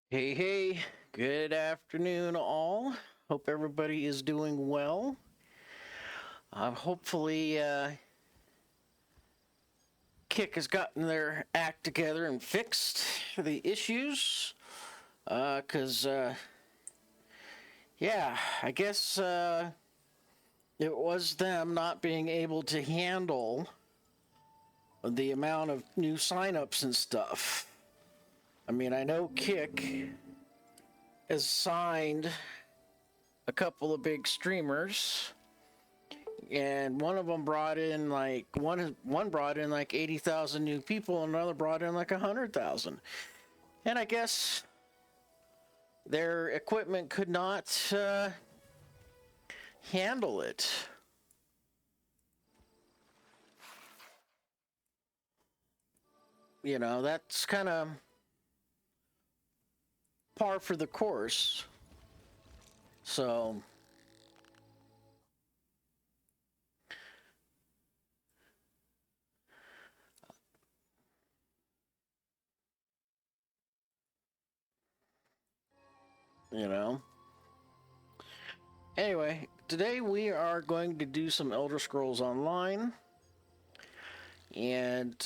Hey, hey, good afternoon, all. Hope everybody is doing well. Hopefully, Kick has gotten their act together and fixed the issues. Yeah, I guess it was them not being able to handle the amount of new signups and stuff. I mean, I know Kick has signed a couple of big streamers, and one of them brought in like one brought in like 80,000 new people, and another brought in like 100,000. And I guess their equipment could not handle it. You know, that's kind of par for the course. So, you know. Anyway, today we are going to do some Elder Scrolls Online and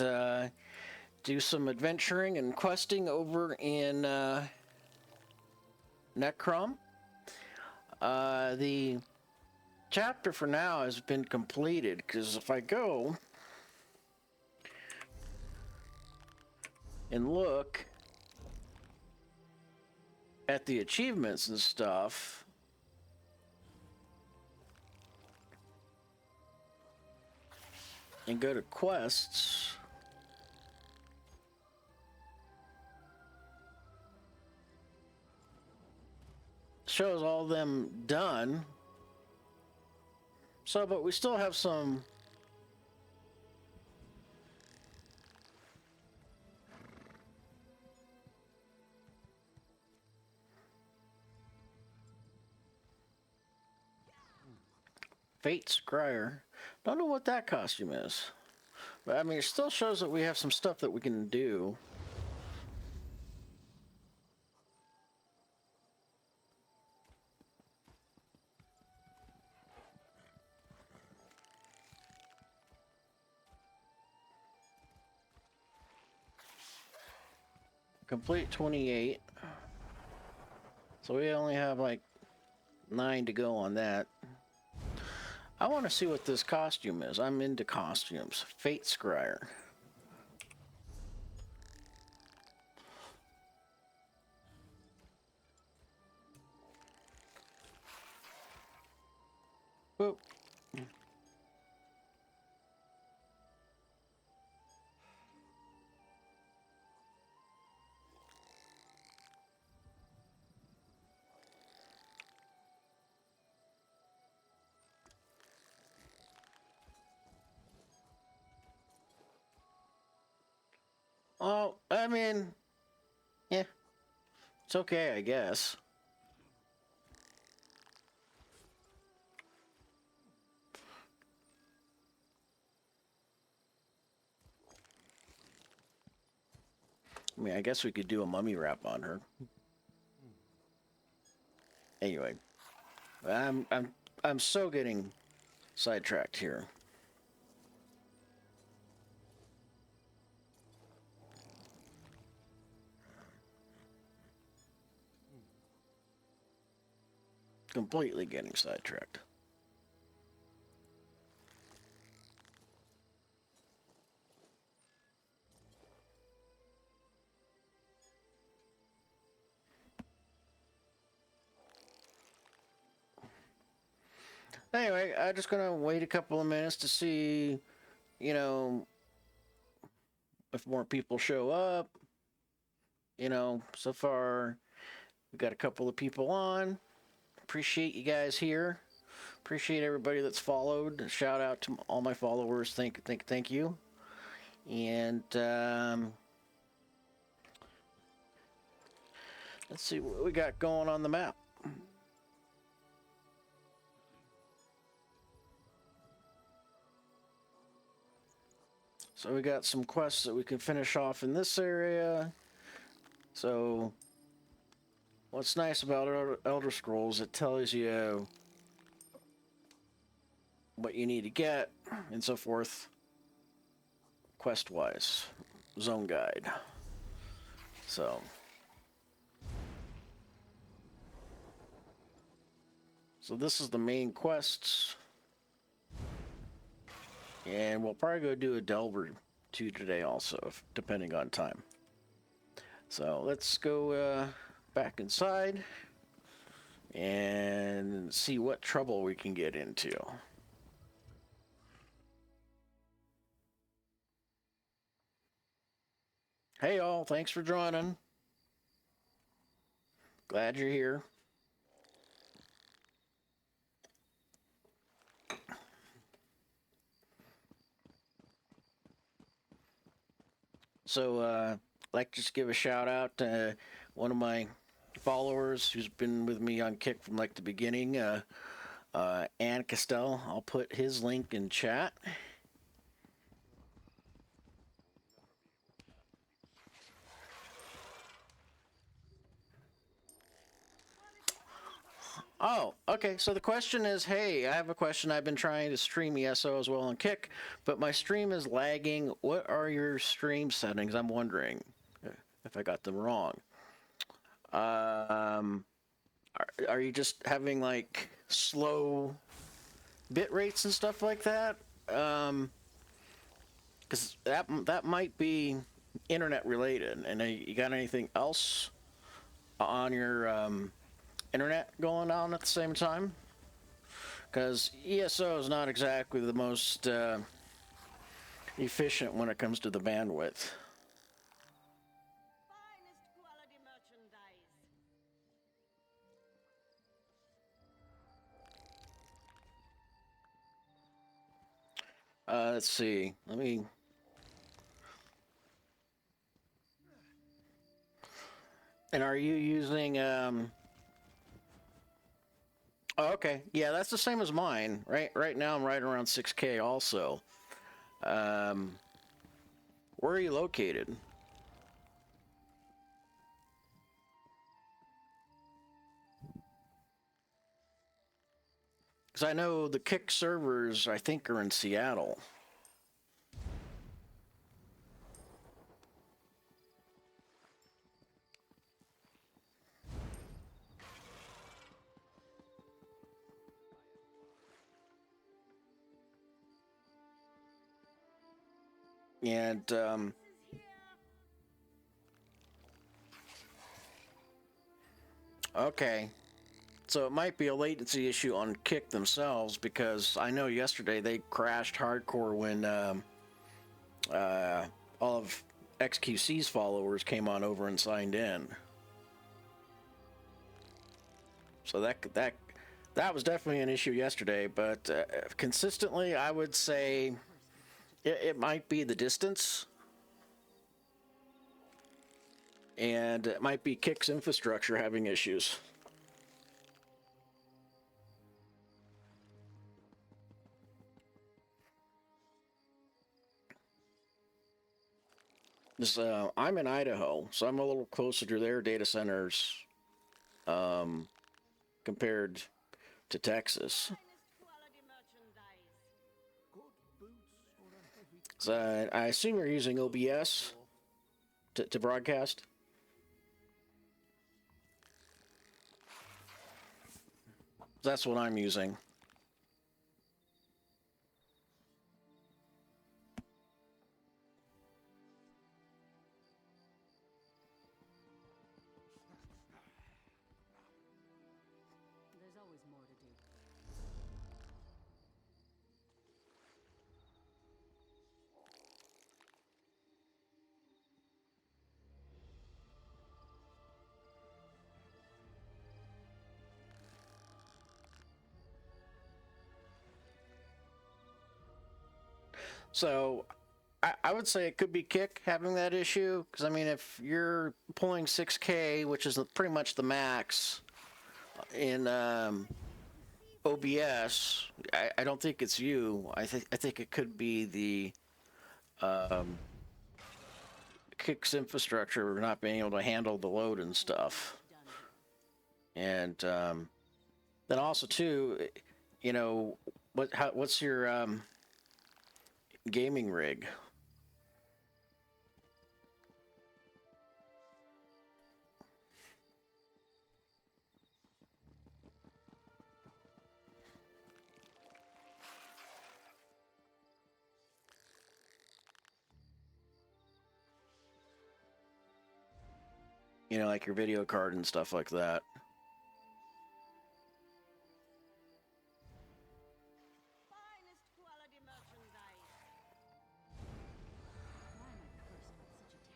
do some adventuring and questing over in Necrom. The chapter for now has been completed, because if I go and look at the achievements and stuff, and go to quests, shows all them done. So, but we still have some Fate Scryer. Don't know what that costume is. But I mean, it still shows that we have some stuff that we can do. Complete 28. So we only have like 9 to go on that. I want to see what this costume is. I'm into costumes. Fate Scryer. Boop. Oh, I mean, yeah, it's okay, I guess. I mean, I guess we could do a mummy wrap on her. Anyway, I'm so getting sidetracked here. Completely getting sidetracked. Anyway, I'm just gonna wait a couple of minutes to see, you know, if more people show up. You know, so far we got a couple of people on. Appreciate you guys here. Appreciate everybody that's followed. Shout out to all my followers. Thank you. And let's see what we got going on the map. So we got some quests that we can finish off in this area. So what's nice about Elder Scrolls, it tells you what you need to get and so forth, quest-wise, zone guide. So this is the main quests, and we'll probably go do a Delver 2 today also, depending on time. So let's go back inside and see what trouble we can get into. Hey all, thanks for joining. Glad you're here. So, I'd like to just give a shout out to one of my followers who's been with me on Kick from like the beginning, Ann Castell. I'll put his link in chat. Oh, okay. So the question is, hey, I have a question. I've been trying to stream ESO as well on Kick, but my stream is lagging. What are your stream settings? I'm wondering if I got them wrong. Are you just having like slow bit rates and stuff like that? Because that might be internet related. And you got anything else on your internet going on at the same time? Because ESO is not exactly the most efficient when it comes to the bandwidth. Let's see. Let me. And are you using? Oh, okay. Yeah, that's the same as mine. Right now, I'm right around 6K. Also, where are you located? Because I know the Kick servers, I think, are in Seattle. And okay, so it might be a latency issue on Kick themselves, because I know yesterday they crashed hardcore when all of XQC's followers came on over and signed in. So that was definitely an issue yesterday, but consistently, I would say it might be the distance, and it might be Kick's infrastructure having issues. I'm in Idaho, so I'm a little closer to their data centers compared to Texas. So I assume you're using OBS to broadcast? That's what I'm using. There's always more to do. So I would say it could be Kick having that issue, because I mean, if you're pulling 6K, which is pretty much the max in OBS, I don't think it's you. I think it could be the Kick's infrastructure not being able to handle the load and stuff. And then also too, you know, what's your gaming rig? You know, like your video card and stuff like that. Finest quality merchandise. Why am I cursed with such a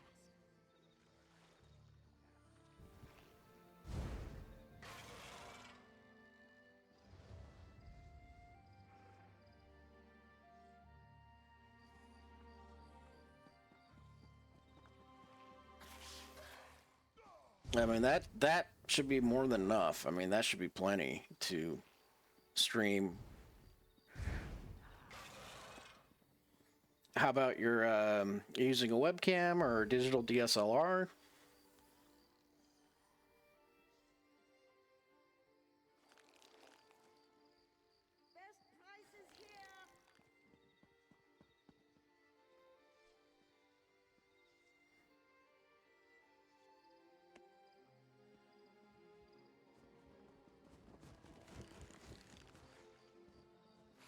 task? I mean that should be more than enough. I mean that should be plenty to stream. How about your using a webcam or a digital DSLR? Best prices here.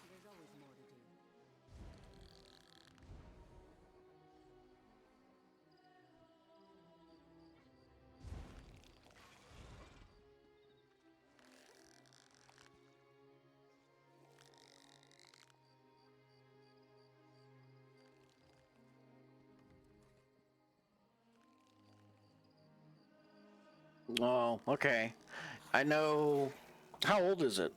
There's always more to do. Oh, okay. I know. How old is it?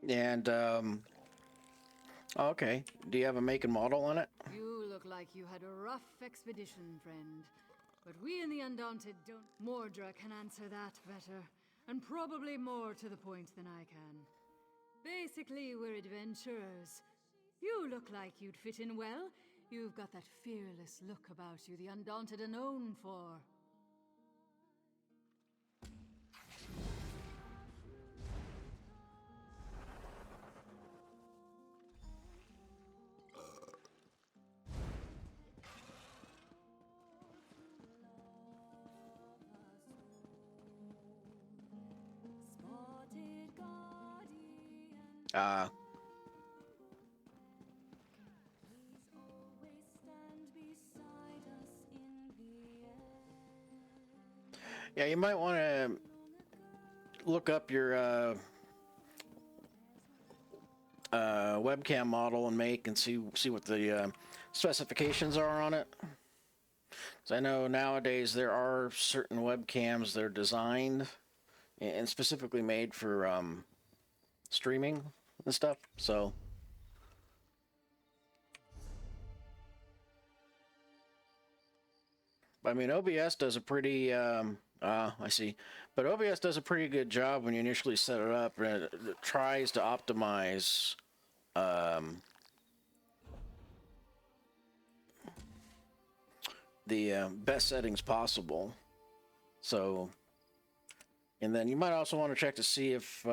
And okay. Do you have a make and model on it? You look like you had a rough expedition, friend. But we in the Undaunted don't. Mordra can answer that better, and probably more to the point than I can. Basically, we're adventurers. You look like you'd fit in well. You've got that fearless look about you the Undaunted are known for. Uh, yeah, you might want to look up your webcam model and make and see what the specifications are on it. 'Cause I know nowadays there are certain webcams that are designed and specifically made for streaming and stuff. So, I mean, OBS does a pretty. I see, but OBS does a pretty good job when you initially set it up, and it tries to optimize. The best settings possible. So, and then you might also want to check to see if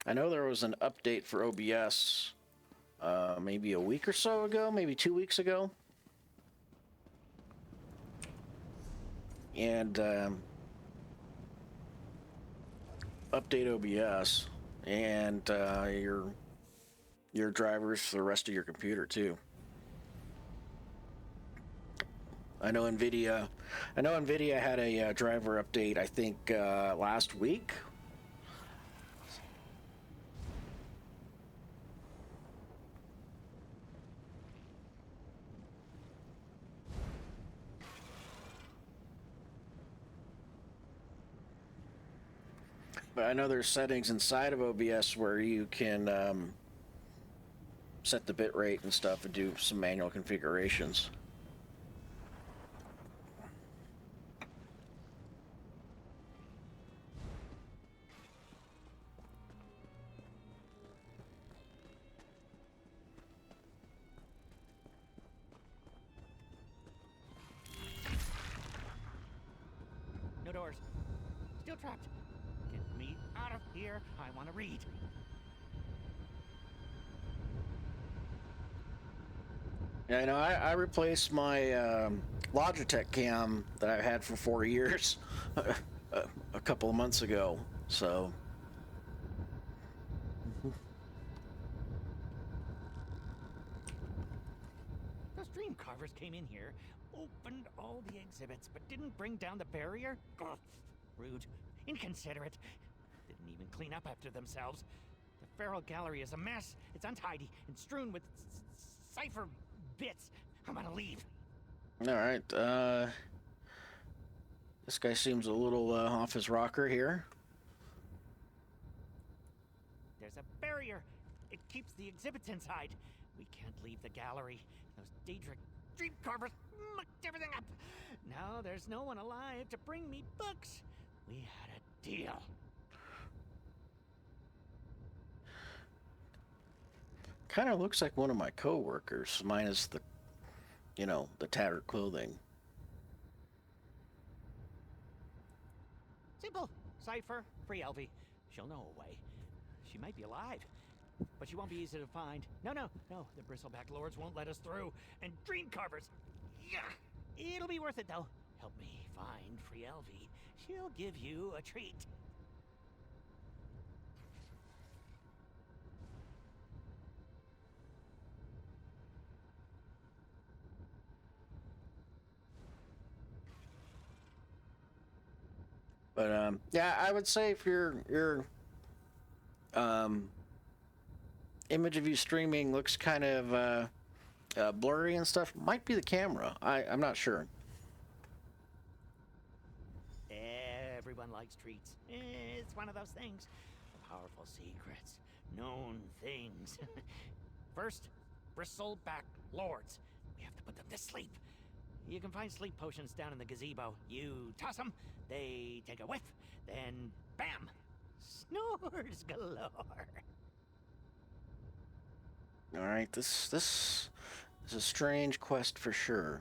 I know there was an update for OBS maybe a week or so ago, maybe 2 weeks ago, and update OBS and your drivers for the rest of your computer too. I know Nvidia had a driver update. I think last week. but I know there's settings inside of OBS where you can set the bit rate and stuff and do some manual configurations. No doors. Still trapped. Get me out of here. I want to read. Yeah, I replaced my Logitech cam that I've had for 4 years a couple of months ago, so... Those dream carvers came in here, opened all the exhibits, but didn't bring down the barrier? Ugh, rude. Inconsiderate. Didn't even clean up after themselves. The feral gallery is a mess. It's untidy and strewn with cipher bits. I'm gonna leave. All right, this guy seems a little off his rocker here. There's a barrier. It keeps the exhibits inside. We can't leave the gallery. Those Daedric dream carvers mucked everything up. Now there's no one alive to bring me books. We had a deal. Kind of looks like one of my co-workers, minus the, the tattered clothing. Simple. Cipher, free Elvie. She'll know a way. She might be alive, but she won't be easy to find. No. The bristleback lords won't let us through. And dream carvers. Yeah. It'll be worth it, though. Help me find free Elvie. She'll give you a treat. But yeah, I would say if your image of you streaming looks kind of blurry and stuff, might be the camera. I'm not sure. Everyone likes treats. It's one of those things. Powerful secrets. Known things. First, bristleback lords. We have to put them to sleep. You can find sleep potions down in the gazebo. You toss them, they take a whiff, then bam! Snores galore. All right, this is a strange quest for sure.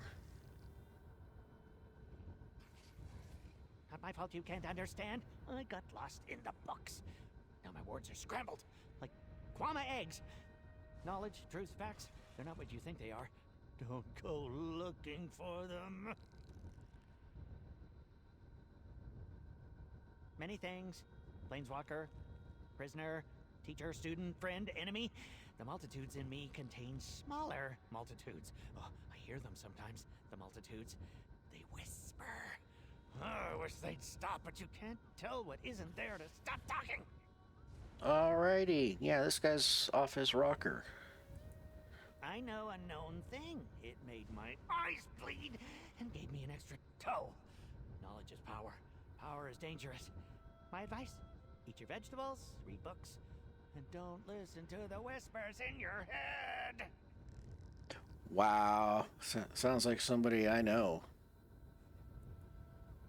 Not my fault you can't understand. I got lost in the books. Now my words are scrambled, like Kwama eggs. Knowledge, truths, facts, they're not what you think they are. Don't go looking for them. Many things. Planeswalker, prisoner, teacher, student, friend, enemy. The multitudes in me contain smaller multitudes. Oh, I hear them sometimes, the multitudes. They whisper. Oh, I wish they'd stop, but you can't tell what isn't there to stop talking. Alrighty, yeah, this guy's off his rocker. I know a known thing. It made my eyes bleed and gave me an extra toe. Knowledge is power. Power is dangerous. My advice, eat your vegetables, read books, and don't listen to the whispers in your head. Wow, sounds like somebody I know.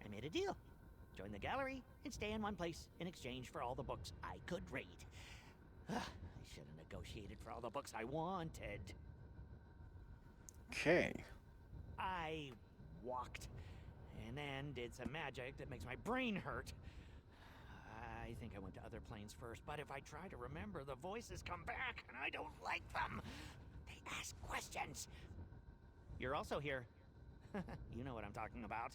I made a deal. Join the gallery and stay in one place in exchange for all the books I could read. I should have negotiated for all the books I wanted. Okay. I walked, and then did some magic that makes my brain hurt. I think I went to other planes first, but if I try to remember, the voices come back, and I don't like them. They ask questions. You're also here. You know what I'm talking about.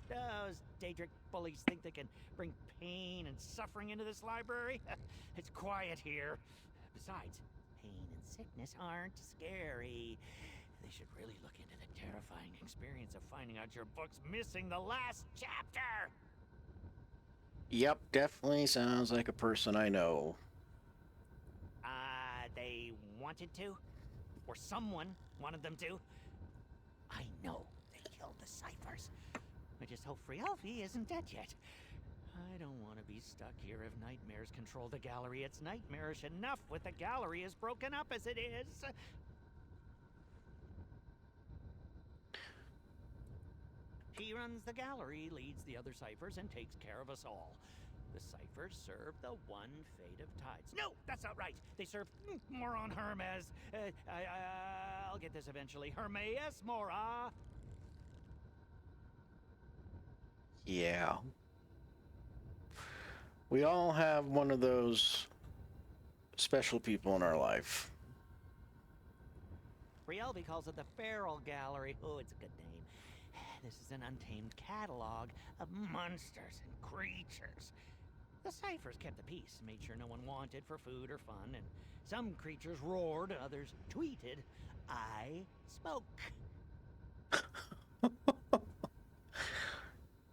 Those Daedric bullies think they can bring pain and suffering into this library. It's quiet here. Besides, pain and sickness aren't scary. They should really look into the terrifying experience of finding out your book's missing the last chapter. Yep, definitely sounds like a person I know. They wanted to? Or someone wanted them to? I know they killed the ciphers. I just just hope Frielfi isn't dead yet. I don't want to be stuck here if nightmares control the gallery. It's nightmarish enough with the gallery as broken up as it is. She runs the gallery, leads the other ciphers, and takes care of us all. The ciphers serve the one fate of tides. No, that's not right. They serve moron Hermes. I'll get this eventually. Hermes Mora. Yeah. We all have one of those special people in our life. Frielvi calls it the Feral Gallery. Oh, it's a good name. This is an untamed catalog of monsters and creatures. The ciphers kept the peace, made sure no one wanted for food or fun, and some creatures roared, others tweeted. I spoke.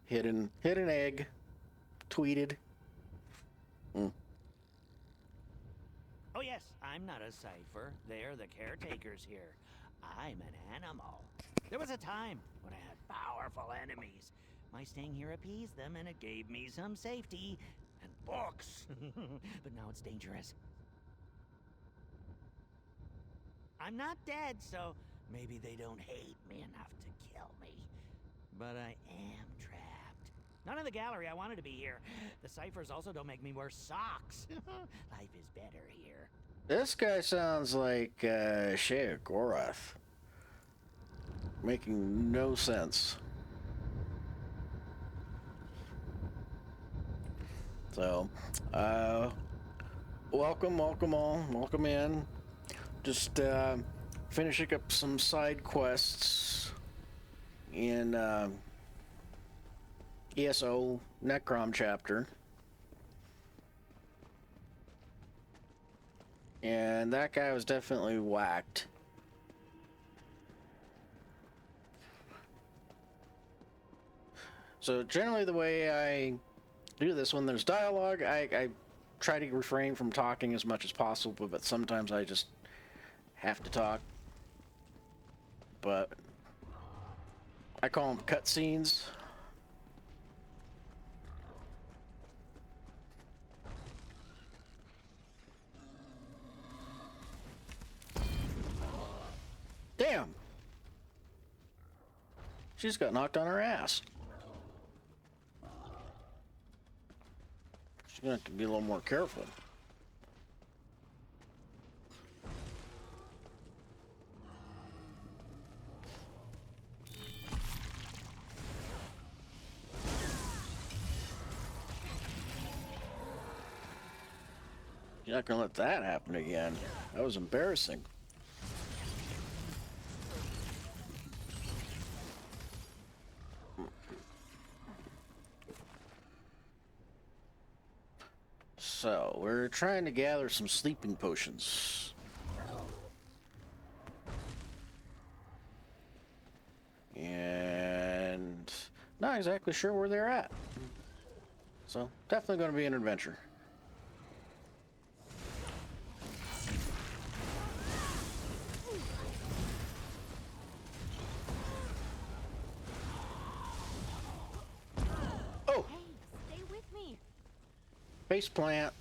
Hit an egg. Tweeted. Oh yes, I'm not a cipher. They're the caretakers here. I'm an animal. There was a time when I had powerful enemies. My staying here appeased them, and it gave me some safety and books. But now it's dangerous. I'm not dead, so maybe they don't hate me enough to kill me. But I am trapped. Not in the gallery. I wanted to be here. The ciphers also don't make me wear socks. Life is better here. This guy sounds like Shea Gorath. Making no sense. So, welcome all. Welcome in. Just finishing up some side quests in ESO Necrom chapter. And that guy was definitely whacked. So generally the way I do this, when there's dialogue, I try to refrain from talking as much as possible, but sometimes I just have to talk. But I call them cutscenes. Damn! She just got knocked on her ass. She's gonna have to be a little more careful. You're not gonna let that happen again. That was embarrassing. So, we're trying to gather some sleeping potions. And not exactly sure where they're at. So, definitely going to be an adventure. Oh! Hey, stay with me. Face plant.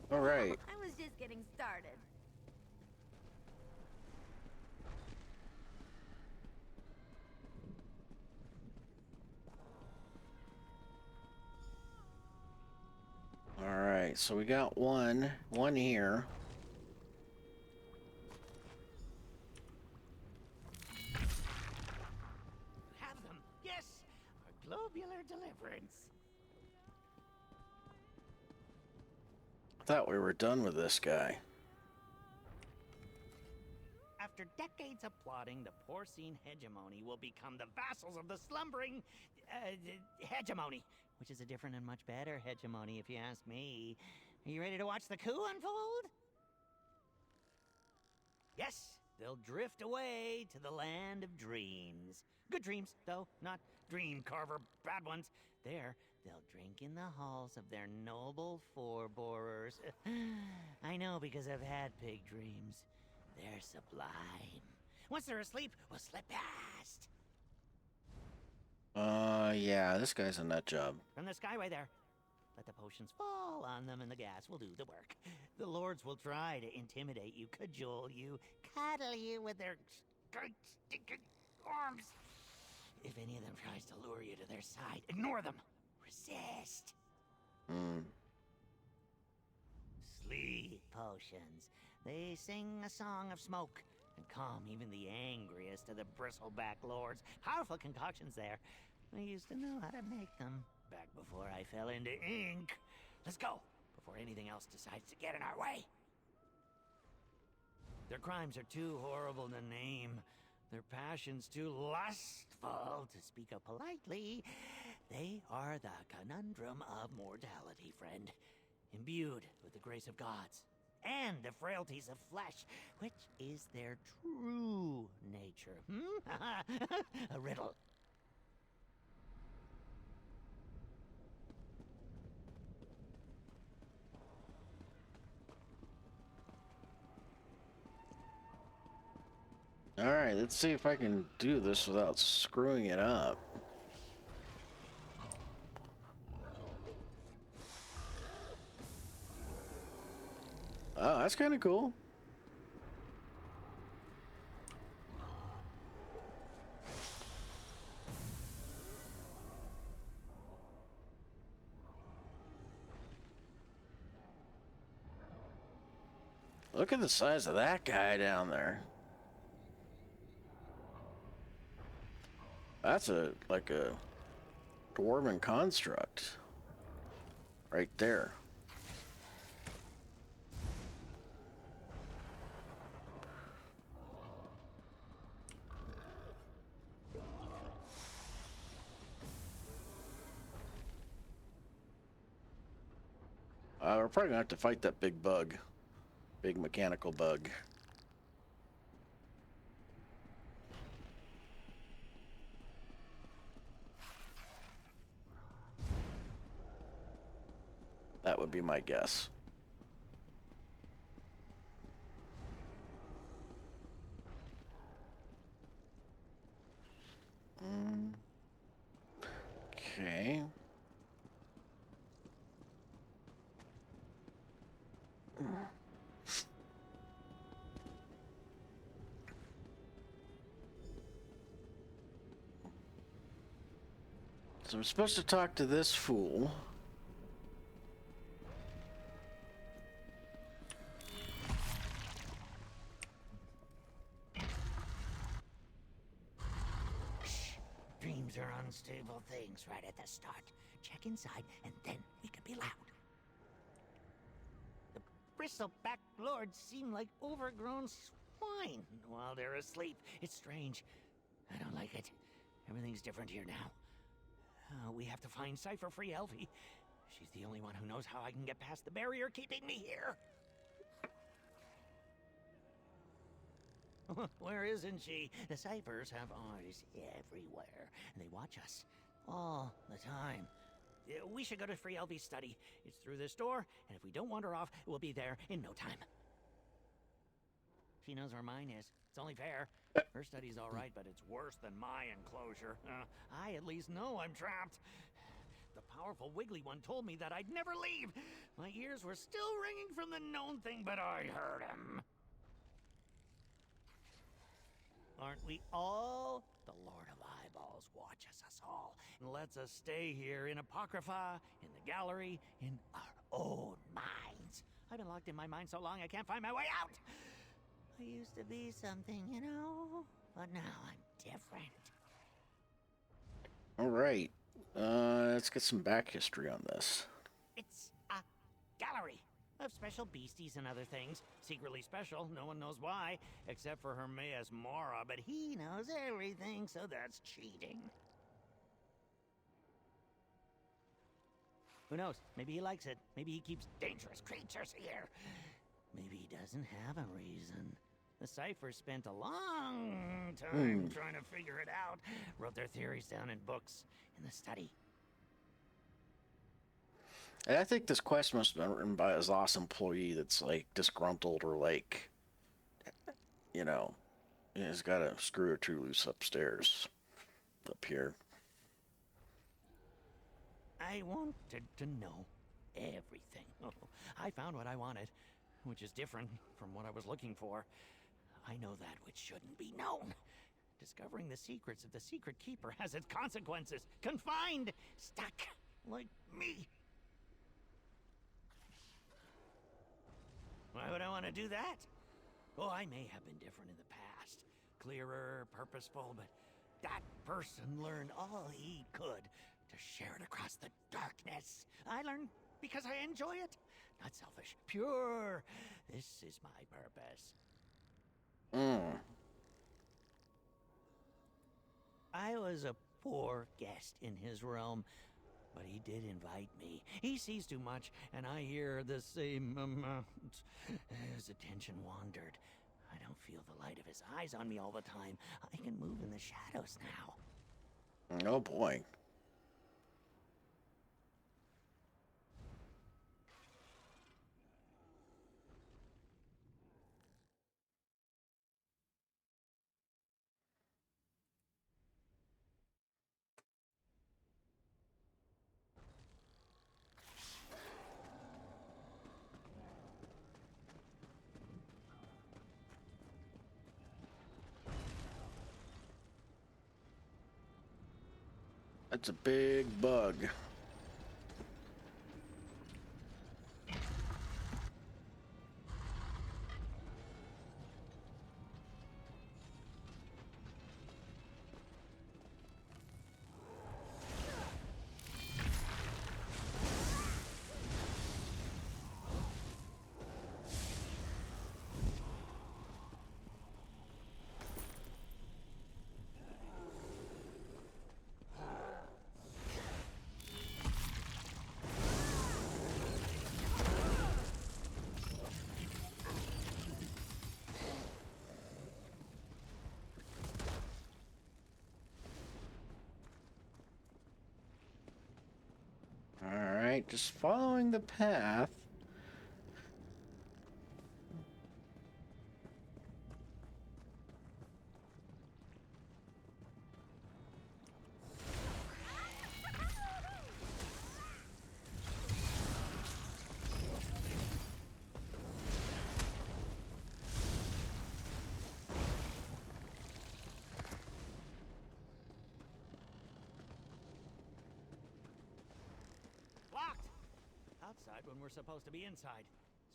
All right. I was just getting started. All right. So we got one here. Have them. Yes! A globular deliverance. Thought we were done with this guy. After decades of plotting, the porcine hegemony will become the vassals of the slumbering hegemony, which is a different and much better hegemony, if you ask me. Are you ready to watch the coup unfold? Yes, they'll drift away to the land of dreams. Good dreams, though, not dream carver bad ones. There, they'll drink in the halls of their noble forebearers. I know because I've had pig dreams. They're sublime. Once they're asleep, we'll slip past. Yeah, this guy's a nut job. From the skyway there. Let the potions fall on them and the gas will do the work. The lords will try to intimidate you, cajole you, cuddle you with their great stinking arms. If any of them tries to lure you to their side, ignore them. Resist. Sleep potions. They sing a song of smoke and calm even the angriest of the bristleback lords. Powerful concoctions there. I used to know how to make them back before I fell into ink. Let's go before anything else decides to get in our way. Their crimes are too horrible to name. Their passions too lustful to speak of politely. They are the conundrum of mortality, friend. Imbued with the grace of gods and the frailties of flesh, which is their true nature. A riddle. Alright, let's see if I can do this without screwing it up. Oh, that's kind of cool. Look at the size of that guy down there. That's like a dwarven construct right there. We're probably gonna have to fight that big bug. Big mechanical bug. That would be my guess. Okay. So I'm supposed to talk to this fool. Dreams are unstable things right at the start. Check inside, and then we can be loud. The bristleback lords seem like overgrown swine while they're asleep. It's strange. I don't like it. Everything's different here now. We have to find Cipher-Free Elfie. She's the only one who knows how I can get past the barrier keeping me here. Where isn't she? The Ciphers have eyes everywhere, and they watch us all the time. We should go to Free Elfie's study. It's through this door, and if we don't wander off, we'll be there in no time. She knows where mine is. It's only fair. Her study's all right, but it's worse than my enclosure. I at least know I'm trapped. The powerful wiggly one told me that I'd never leave. My ears were still ringing from the known thing, but I heard him. Aren't we all? The Lord of Eyeballs watches us all and lets us stay here in Apocrypha, in the gallery, in our own minds. I've been locked in my mind so long I can't find my way out. I used to be something, you know, but now I'm different. All right. Let's get some back history on this. It's a gallery of special beasties and other things. Secretly special, no one knows why, except for Hermaeus Mora, but he knows everything, so that's cheating. Who knows? Maybe he likes it. Maybe he keeps dangerous creatures here. Maybe he doesn't have a reason. The Cypher spent a long time trying to figure it out. Wrote their theories down in books in the study. And I think this quest must have been written by a ZOS employee that's like disgruntled or like, you know, he's got a screw or two loose upstairs, up here. I wanted to know everything. I found what I wanted, which is different from what I was looking for. I know that which shouldn't be known. Discovering the secrets of the Secret Keeper has its consequences. Confined, stuck, like me. Why would I want to do that? Oh, I may have been different in the past. Clearer, purposeful, but that person learned all he could to share it across the darkness. I learned because I enjoy it. Not selfish, pure. This is my purpose. I was a poor guest in his realm, but he did invite me. He sees too much, and I hear the same amount. His attention wandered. I don't feel the light of his eyes on me all the time. I can move in the shadows now. Oh boy. That's a big bug. Alright, just following the path. Locked! Outside when we're supposed to be inside.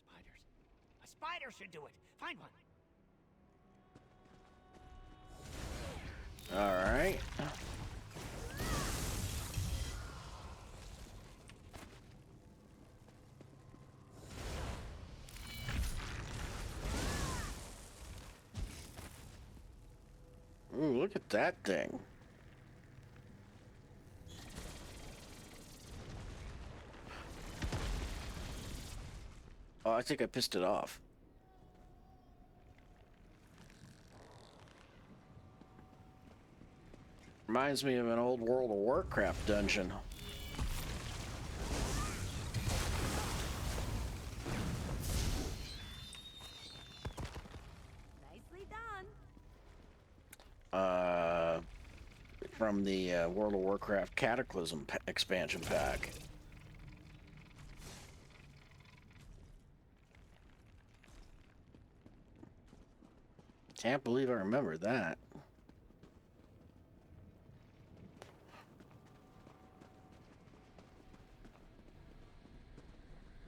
Spiders. A spider should do it. Find one. Alright. Ooh, look at that thing. Oh, I think I pissed it off. Reminds me of an old World of Warcraft dungeon. Nicely done. From the World of Warcraft Cataclysm expansion pack. Can't believe I remember that.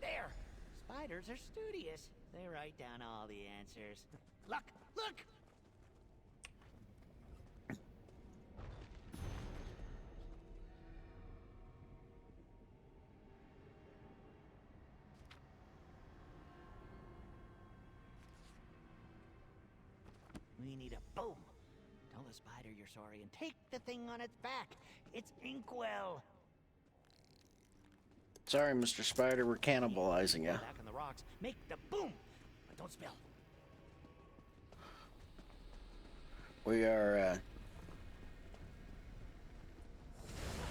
There! Spiders are studious. They write down all the answers. Look! Look! We need a boom. Tell the spider you're sorry and take the thing on its back. It's Inkwell. Sorry, Mr. Spider, we're cannibalizing you. Back in the rocks. Make the boom, but don't spill. We are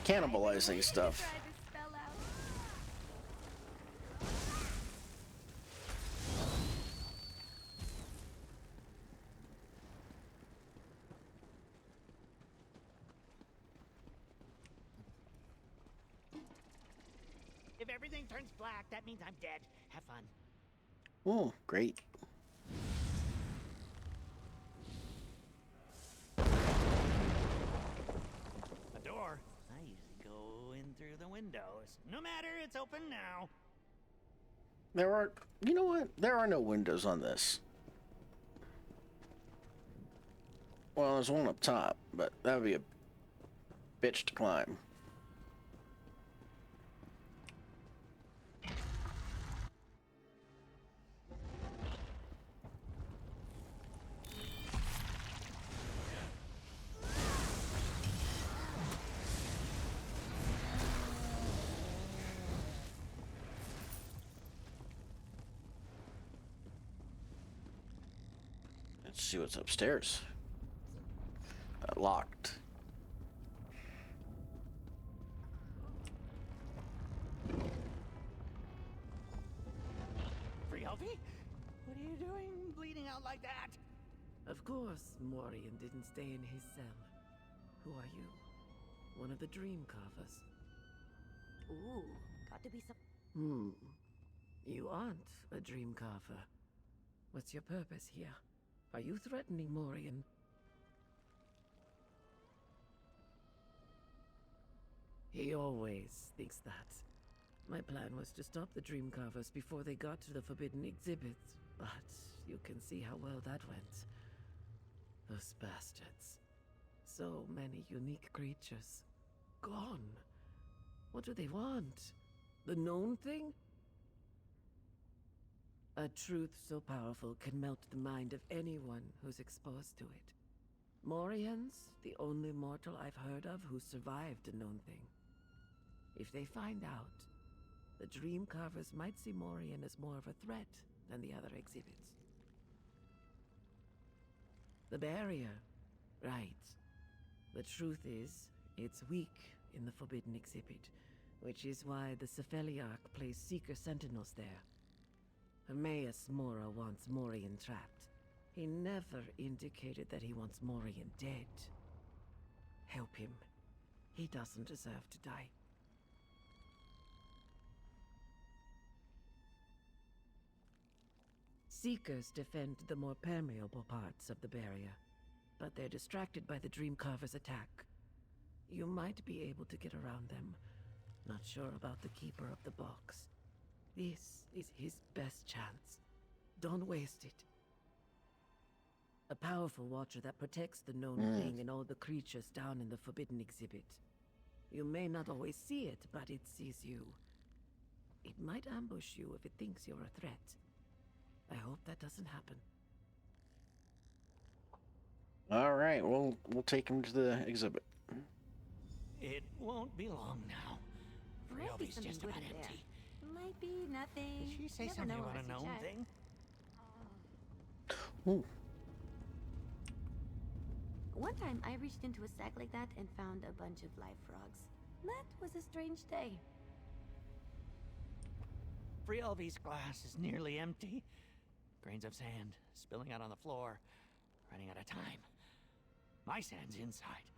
cannibalizing stuff. Try this spell out. If everything turns black, that means I'm dead. Have fun. Oh, great. A door? I usually go in through the windows. No matter, it's open now. There are, you know what? There are no windows on this. Well, there's one up top, but that would be a bitch to climb. Let's see what's upstairs. Locked. Frielvi? What are you doing bleeding out like that? Of course, Morian didn't stay in his cell. Who are you? One of the Dream Carvers. Ooh, got to be some. You aren't a Dream Carver. What's your purpose here? Are you threatening Morian? He always thinks that. My plan was to stop the Dream Carvers before they got to the forbidden exhibits, but you can see how well that went. Those bastards. So many unique creatures. Gone. What do they want? The known thing? A truth so powerful can melt the mind of anyone who's exposed to it. Morian's the only mortal I've heard of who survived a known thing. If they find out, the Dream Carvers might see Morian as more of a threat than the other exhibits. The barrier, right. The truth is, it's weak in the Forbidden Exhibit, which is why the Cephaliarch placed Seeker Sentinels there. Hermaeus Mora wants Morian trapped. He never indicated that he wants Morian dead. Help him. He doesn't deserve to die. Seekers defend the more permeable parts of the barrier, but they're distracted by the Dreamcarver's attack. You might be able to get around them. Not sure about the Keeper of the Box. This is his best chance. Don't waste it. A powerful watcher that protects the known thing and all the creatures down in the Forbidden Exhibit. You may not always see it, but it sees you. It might ambush you if it thinks you're a threat. I hope that doesn't happen. All right, we'll take him to the exhibit. It won't be long now. Might be Frielvi's something just good about in there. empty. Might be nothing. Did she say Never something know about a unless you known check. thing? Ooh. One time I reached into a sack like that and found a bunch of live frogs. That was a strange day. Frielvi's glass is nearly empty. Grains of sand spilling out on the floor, running out of time. My sand's inside,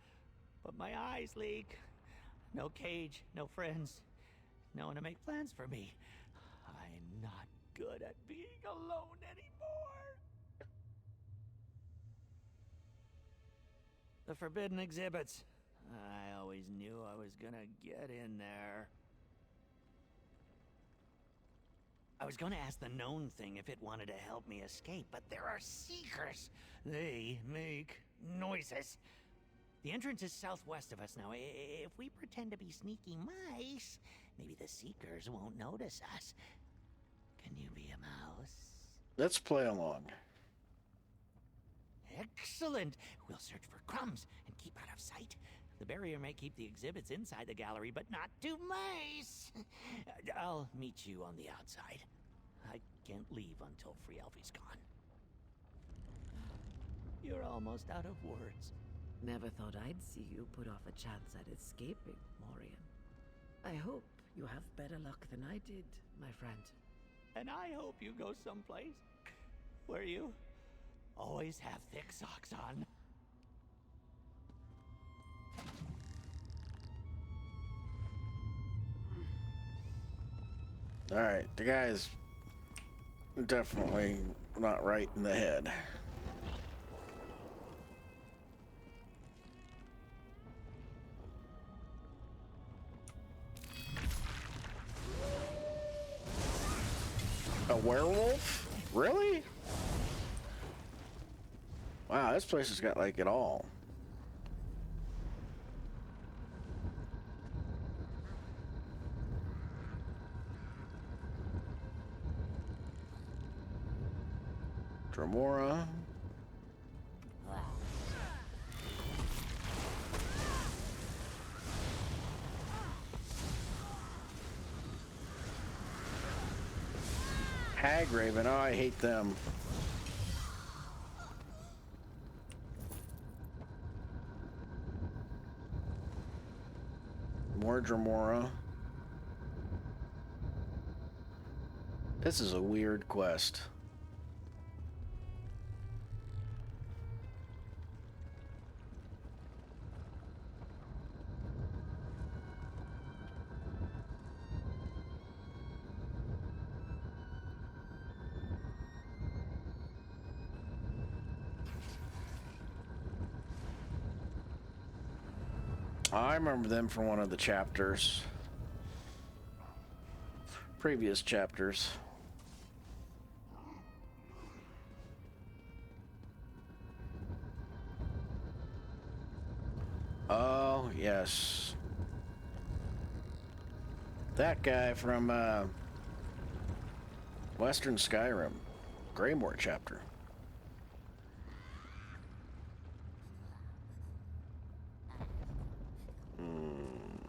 but my eyes leak. No cage, no friends, no one to make plans for me. I'm not good at being alone anymore. The forbidden exhibits. I always knew I was gonna get in there. I was gonna ask the known thing if it wanted to help me escape, but there are seekers. They make noises. The entrance is southwest of us now. If we pretend to be sneaky mice, maybe the seekers won't notice us. Can you be a mouse? Let's play along. Excellent. We'll search for crumbs and keep out of sight. The barrier may keep the exhibits inside the gallery, but not to mice. I'll meet you on the outside. I can't leave until Frielvi's gone. You're almost out of words. Never thought I'd see you put off a chance at escaping, Morian. I hope you have better luck than I did, my friend. And I hope you go someplace where you always have thick socks on. Alright, the guy's definitely not right in the head. A werewolf? Really? Wow, this place has got like it all. Dremora. Hagraven, oh, I hate them. More Dremora. This is a weird quest. I remember them from one of the chapters. Previous chapters. Oh, yes. That guy from Western Skyrim. Greymore chapter.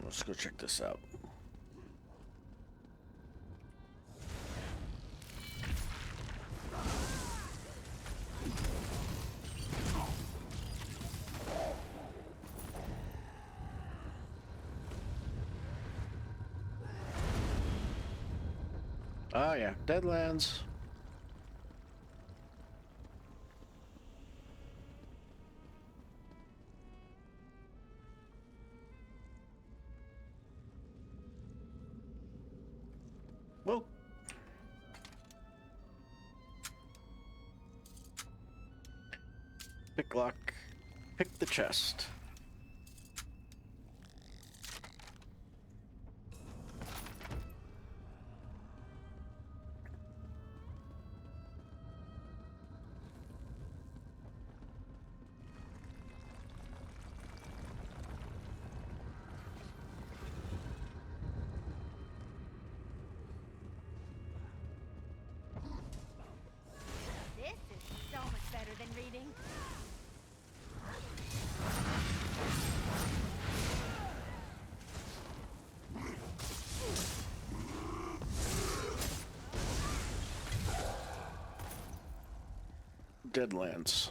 Let's go check this out. Oh yeah, Deadlands. Well, pick lock, pick the chest. This is so much better than reading. Deadlands.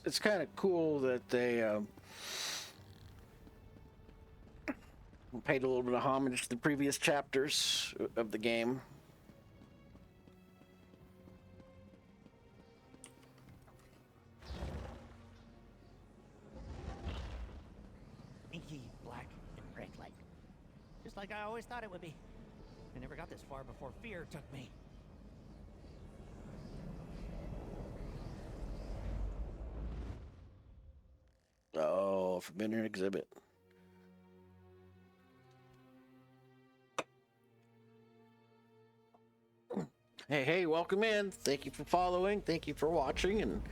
It's kind of cool that they paid a little bit of homage to the previous chapters of the game. Inky, black, and red light. Just like I always thought it would be. I never got this far before fear took me. Oh, forbidden exhibit. Hey, welcome in. Thank you for following. Thank you for watching, and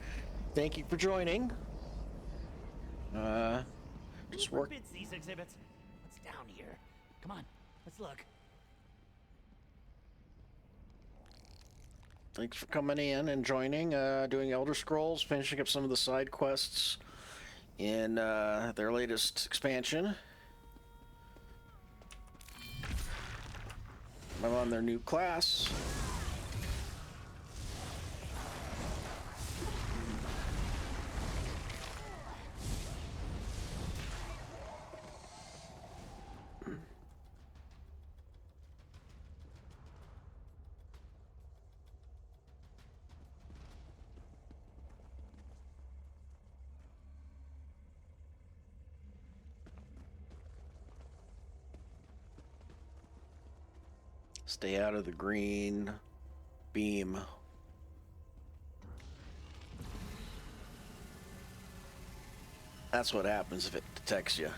thank you for joining. Just Who work. forbids these exhibits? What's down here? Come on, let's look. Thanks for coming in and joining. Doing Elder Scrolls, finishing up some of the side quests in their latest expansion. I'm on their new class. Stay out of the green beam. That's what happens if it detects you.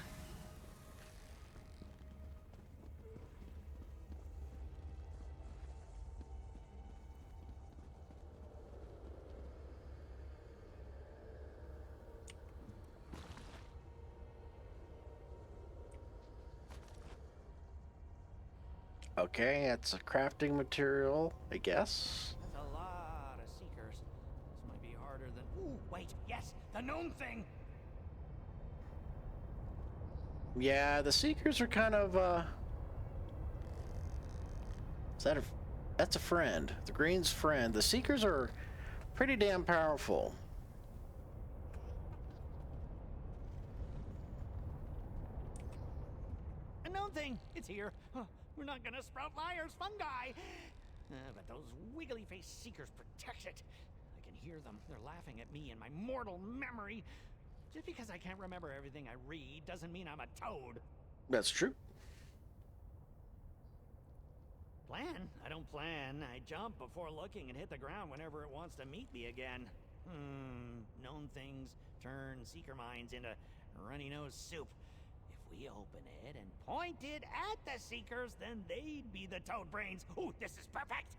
Okay, that's a crafting material, I guess. That's a lot of seekers. This might be harder than. Ooh, wait, yes, the gnome thing. Yeah, the Seekers are kind of, that's a friend. The Green's friend. The Seekers are pretty damn powerful. A gnome thing, it's here. Huh, we're not gonna sprout liars, fungi. But those wiggly-faced seekers protect it. I can hear them. They're laughing at me and my mortal memory. Just because I can't remember everything I read doesn't mean I'm a toad. That's true. Plan? I don't plan. I jump before looking and hit the ground whenever it wants to meet me again. Known things turn seeker minds into runny-nosed soup. If we open it and point it at the seekers, then they'd be the toad brains. Ooh, this is perfect!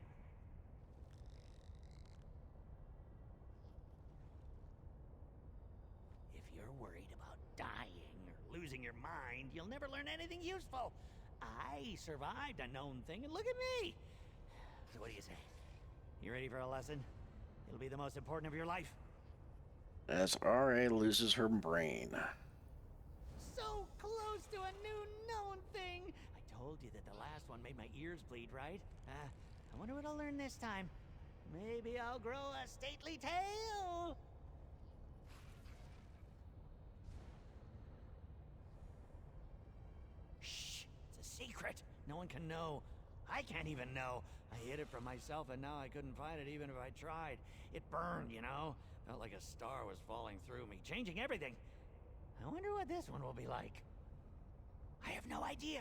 If you're worried about dying or losing your mind, you'll never learn anything useful. I survived a known thing, and look at me! So what do you say? You ready for a lesson? It'll be the most important of your life. As R.A. loses her brain. So close to a new known thing! I told you that the last one made my ears bleed, right? I wonder what I'll learn this time. Maybe I'll grow a stately tail! Shh! It's a secret! No one can know. I can't even know. I hid it from myself and now I couldn't find it even if I tried. It burned, you know? Felt like a star was falling through me, changing everything. I wonder what this one will be like. I have no idea.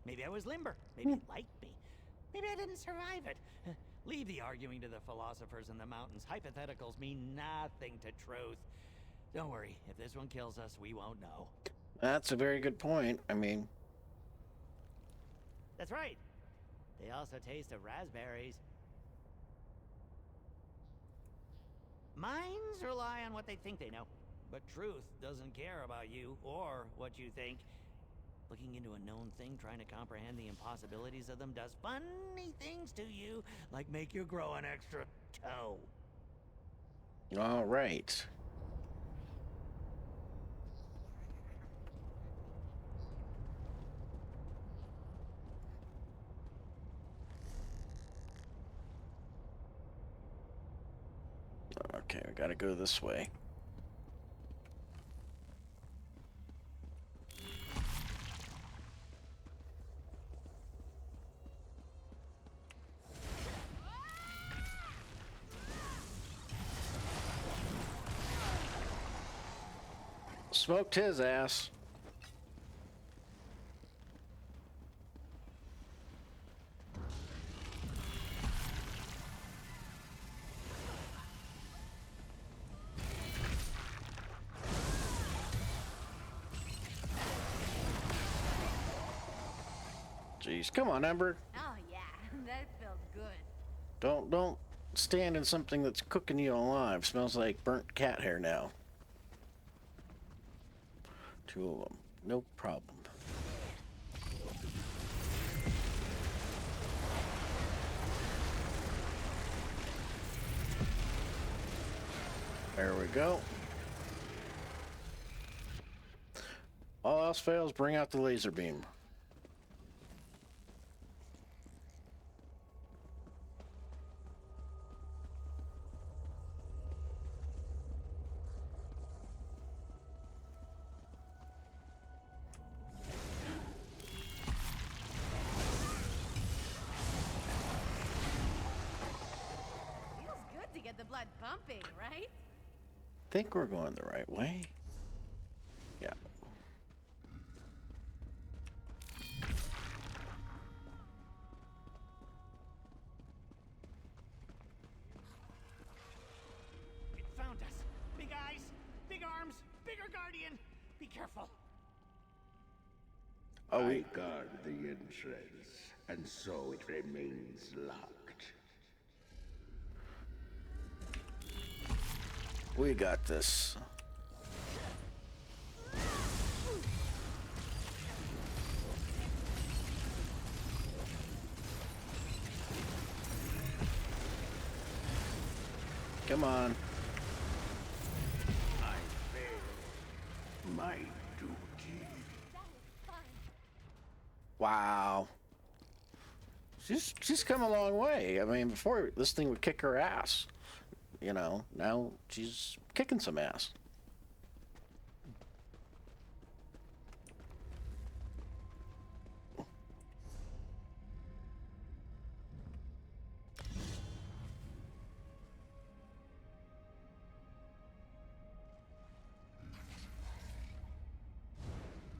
Maybe I was limber. Maybe it liked me. Maybe I didn't survive it. Leave the arguing to the philosophers in the mountains. Hypotheticals mean nothing to truth. Don't worry. If this one kills us, we won't know. That's a very good point. I mean... That's right. They also taste of raspberries. Minds rely on what they think they know. But truth doesn't care about you or what you think. Looking into a known thing, trying to comprehend the impossibilities of them does funny things to you, like make you grow an extra toe. All right. Okay, we gotta go this way. Smoked his ass. Jeez, come on, Ember. Oh yeah, that felt good. Don't stand in something that's cooking you alive. Smells like burnt cat hair now. 2 of them, no problem. There we go. All else fails, bring out the laser beam. blood pumping, right? Think we're going the right way. Yeah. It found us. Big eyes, big arms, bigger guardian. Be careful. Oh, I guard the entrance, and so it remains locked. we got this. Come on. I fail my duty. Wow. She's come a long way. I mean, before this thing would kick her ass. You know, now she's kicking some ass.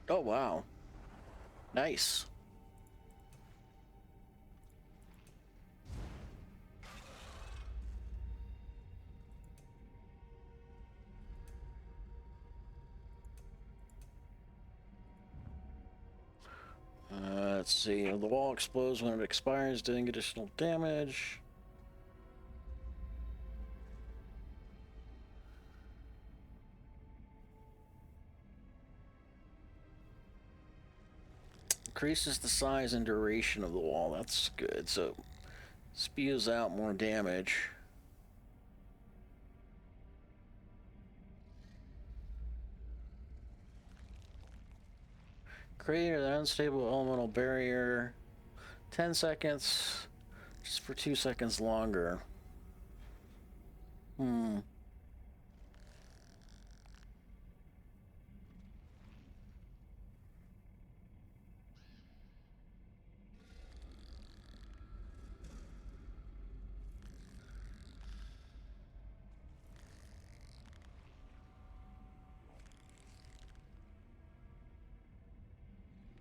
Oh, wow. Nice. Let's see. The wall explodes when it expires, doing additional damage. Increases the size and duration of the wall. That's good. So spews out more damage. Create an unstable elemental barrier. 10 seconds. Just for 2 seconds longer.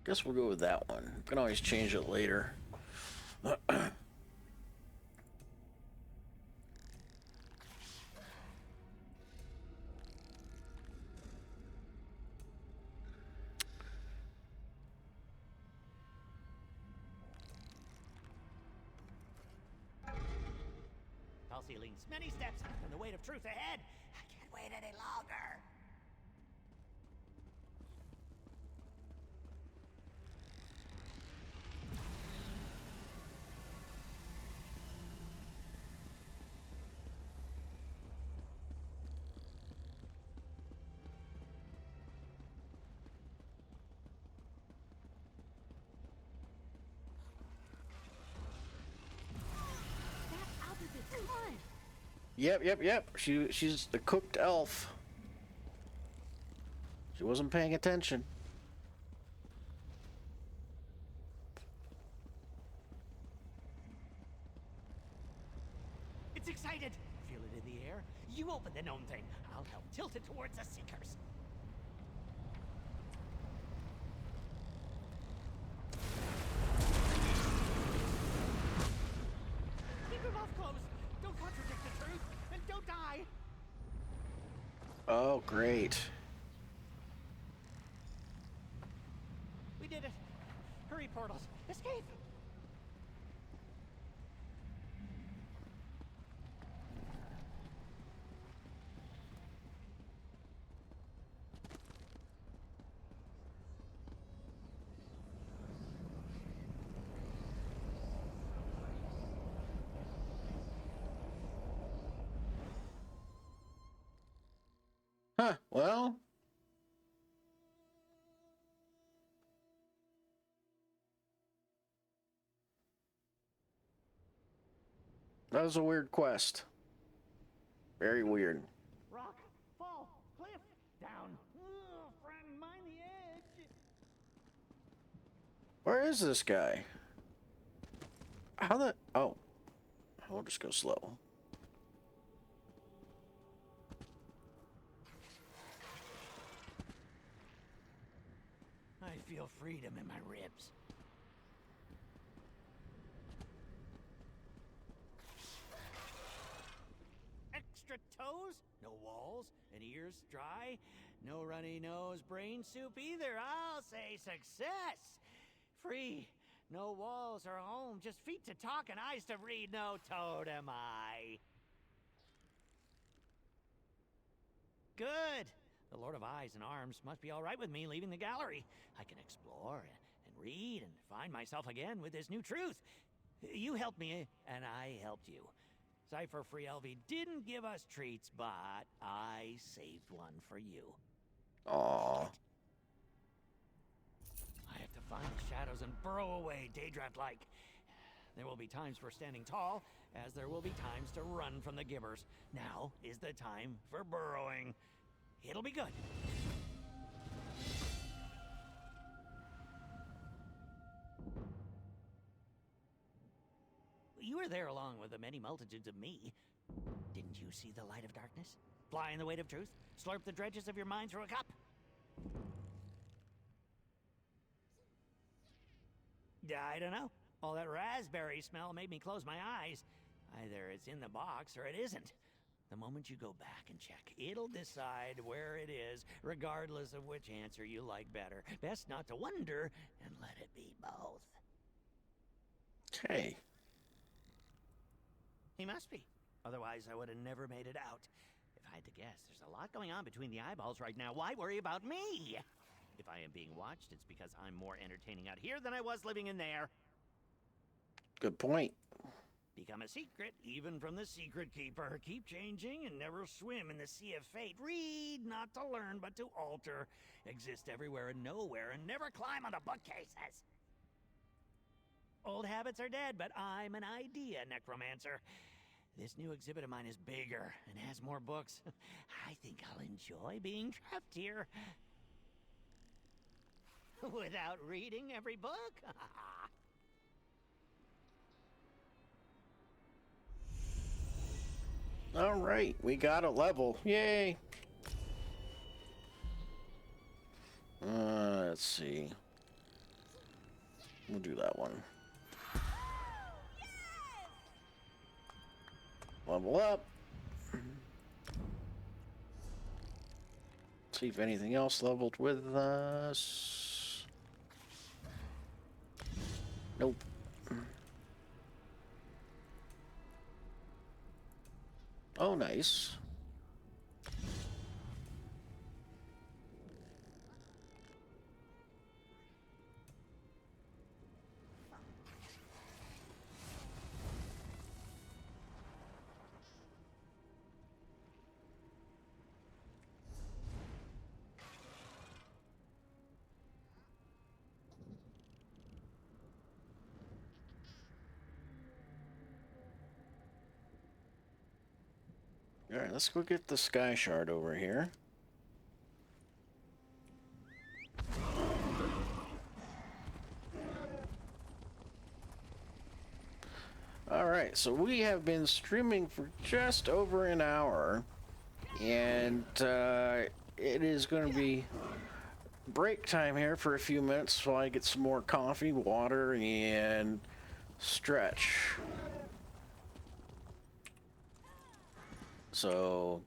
Guess we'll go with that one. We can always change it later. Tall ceilings, many steps, and the weight of truth ahead. I can't wait any longer. Yep. She's the cooked elf. She wasn't paying attention. It's excited. Feel it in the air. You open the gnome thing. I'll help tilt it towards the seekers. Keep your mouth closed. Don't contradict the truth, and don't die. Oh, great. We did it. Hurry, portals. Escape. Huh, well. That was a weird quest. Very weird. Rock, fall, cliff, down. Friend, mind the edge. Where is this guy? How the... Oh. I'll just go slow. feel freedom in my ribs. Extra toes? No walls and ears dry? No runny nose brain soup either. I'll say success! Free. No walls or home. Just feet to talk and eyes to read. No totem eye. Good. The Lord of Eyes and Arms must be all right with me leaving the gallery. I can explore and read and find myself again with this new truth. You helped me, and I helped you. Cypher Free Elvie didn't give us treats, but I saved one for you. Aww. I have to find the shadows and burrow away, Daedrat-like. There will be times for standing tall, as there will be times to run from the gibbers. Now is the time for burrowing. It'll be good. You were there along with the many multitudes of me. Didn't you see the light of darkness? Fly in the weight of truth? Slurp the dredges of your mind through a cup? I don't know. All that raspberry smell made me close my eyes. Either it's in the box or it isn't. The moment you go back and check, it'll decide where it is, regardless of which answer you like better. Best not to wonder and let it be both. Okay. He must be. Otherwise, I would have never made it out. If I had to guess, there's a lot going on between the eyeballs right now. Why worry about me? If I am being watched, it's because I'm more entertaining out here than I was living in there. Good point. Become a secret, even from the secret keeper. Keep changing and never swim in the sea of fate. Read, not to learn, but to alter. Exist everywhere and nowhere, and never climb on the bookcases. Old habits are dead, but I'm an idea necromancer. This new exhibit of mine is bigger and has more books. I think I'll enjoy being trapped here. Without reading every book? All right, we got a level. Yay! Let's see. We'll do that one. Level up. See if anything else leveled with us. Nope. Oh, nice. All right, let's go get the sky shard over here. All right, so we have been streaming for just over an hour, and it is going to be break time here for a few minutes while I get some more coffee, water, and stretch. So,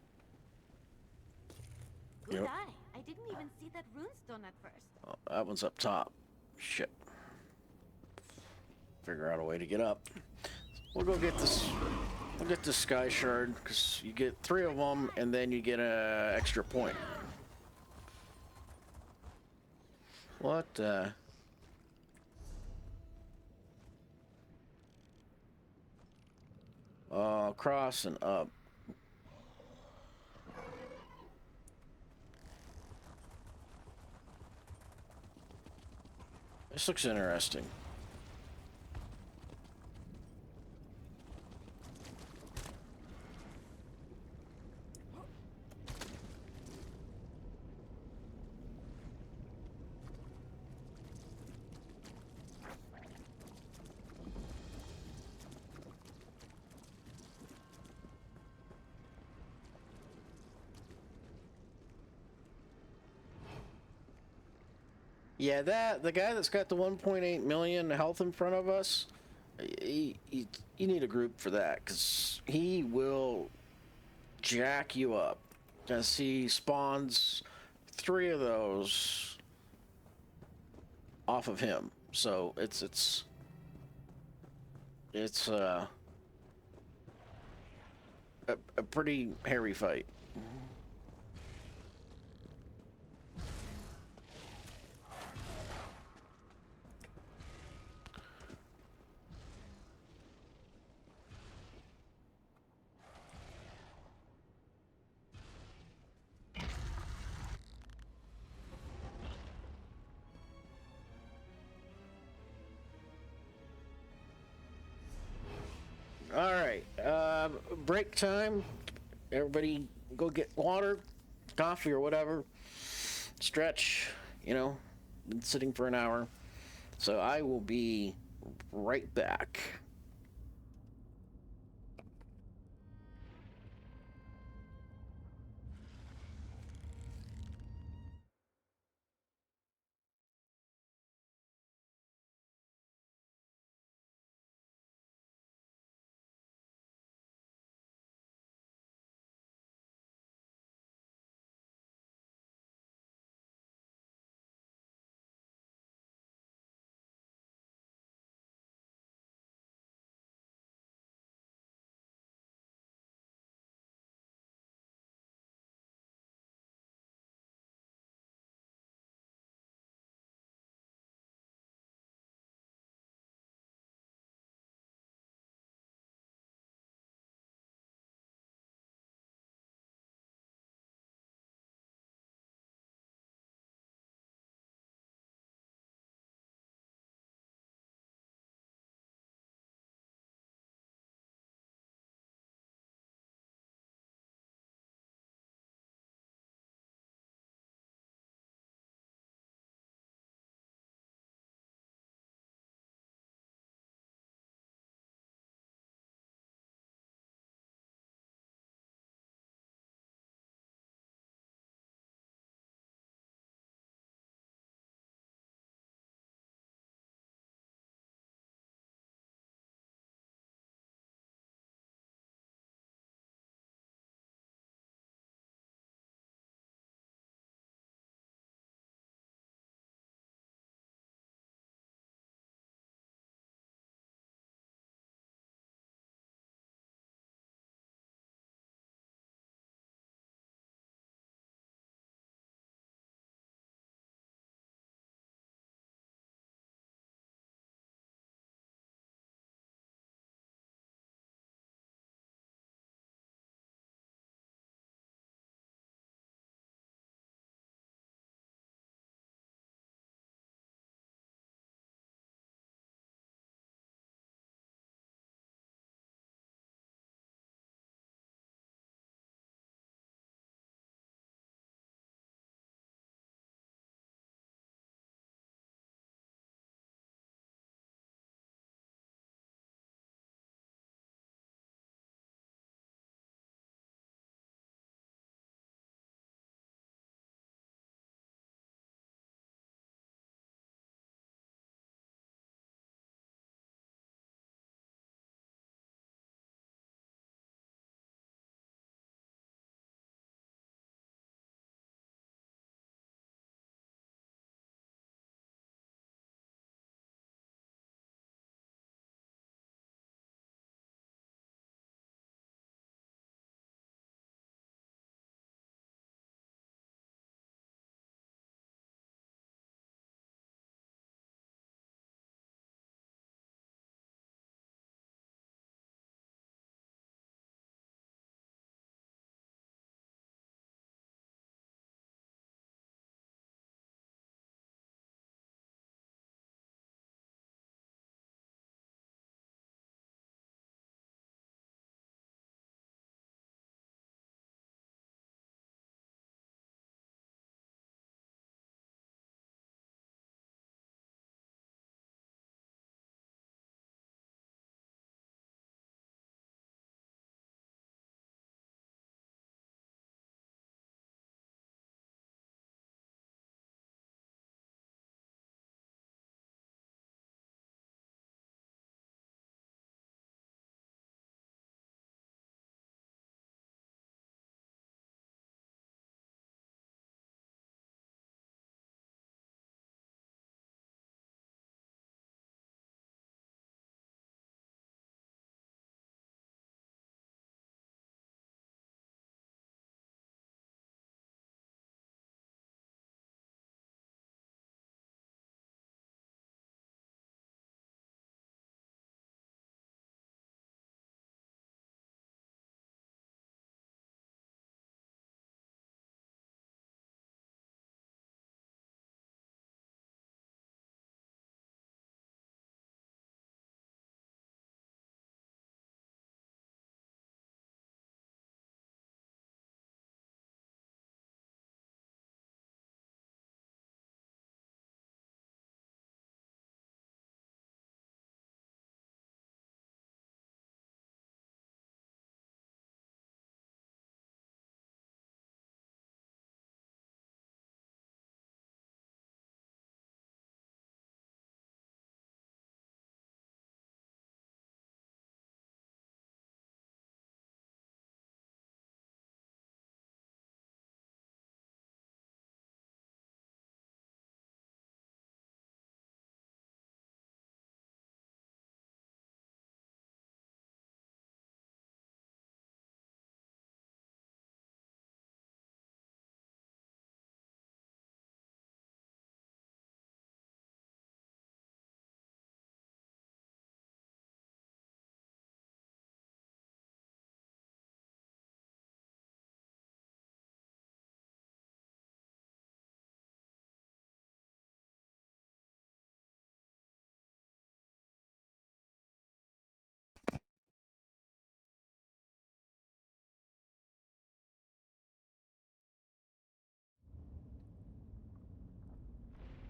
Good eye. I didn't even see that runestone at first. oh, that one's up top. Shit. Figure out a way to get up. We'll go get this. We'll get this sky shard because you get 3 of them, and then you get an extra point. What? Cross and up. This looks interesting. Yeah, the guy that's got the 1.8 million health in front of us, you need a group for that, because he will jack you up. As he spawns 3 of those off of him. So it's a pretty hairy fight. All right, break time. Everybody go get water, coffee, or whatever. Stretch. Been sitting for an hour. So I will be right back.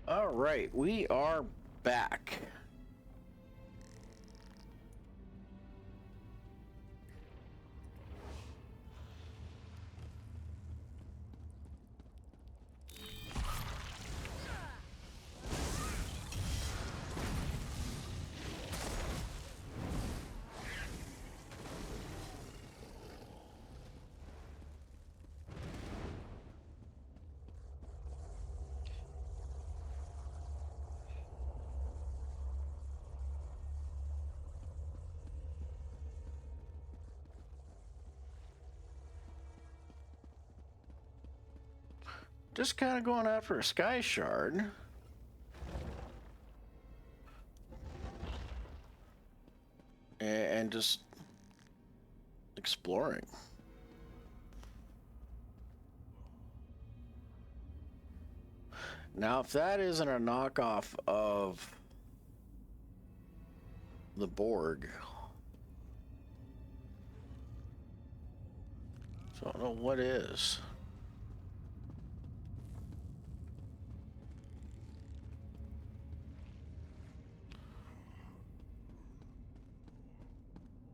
All right, we are back. Just kind of going after a sky shard. And just exploring. Now, if that isn't a knockoff of the Borg, so I don't know what is.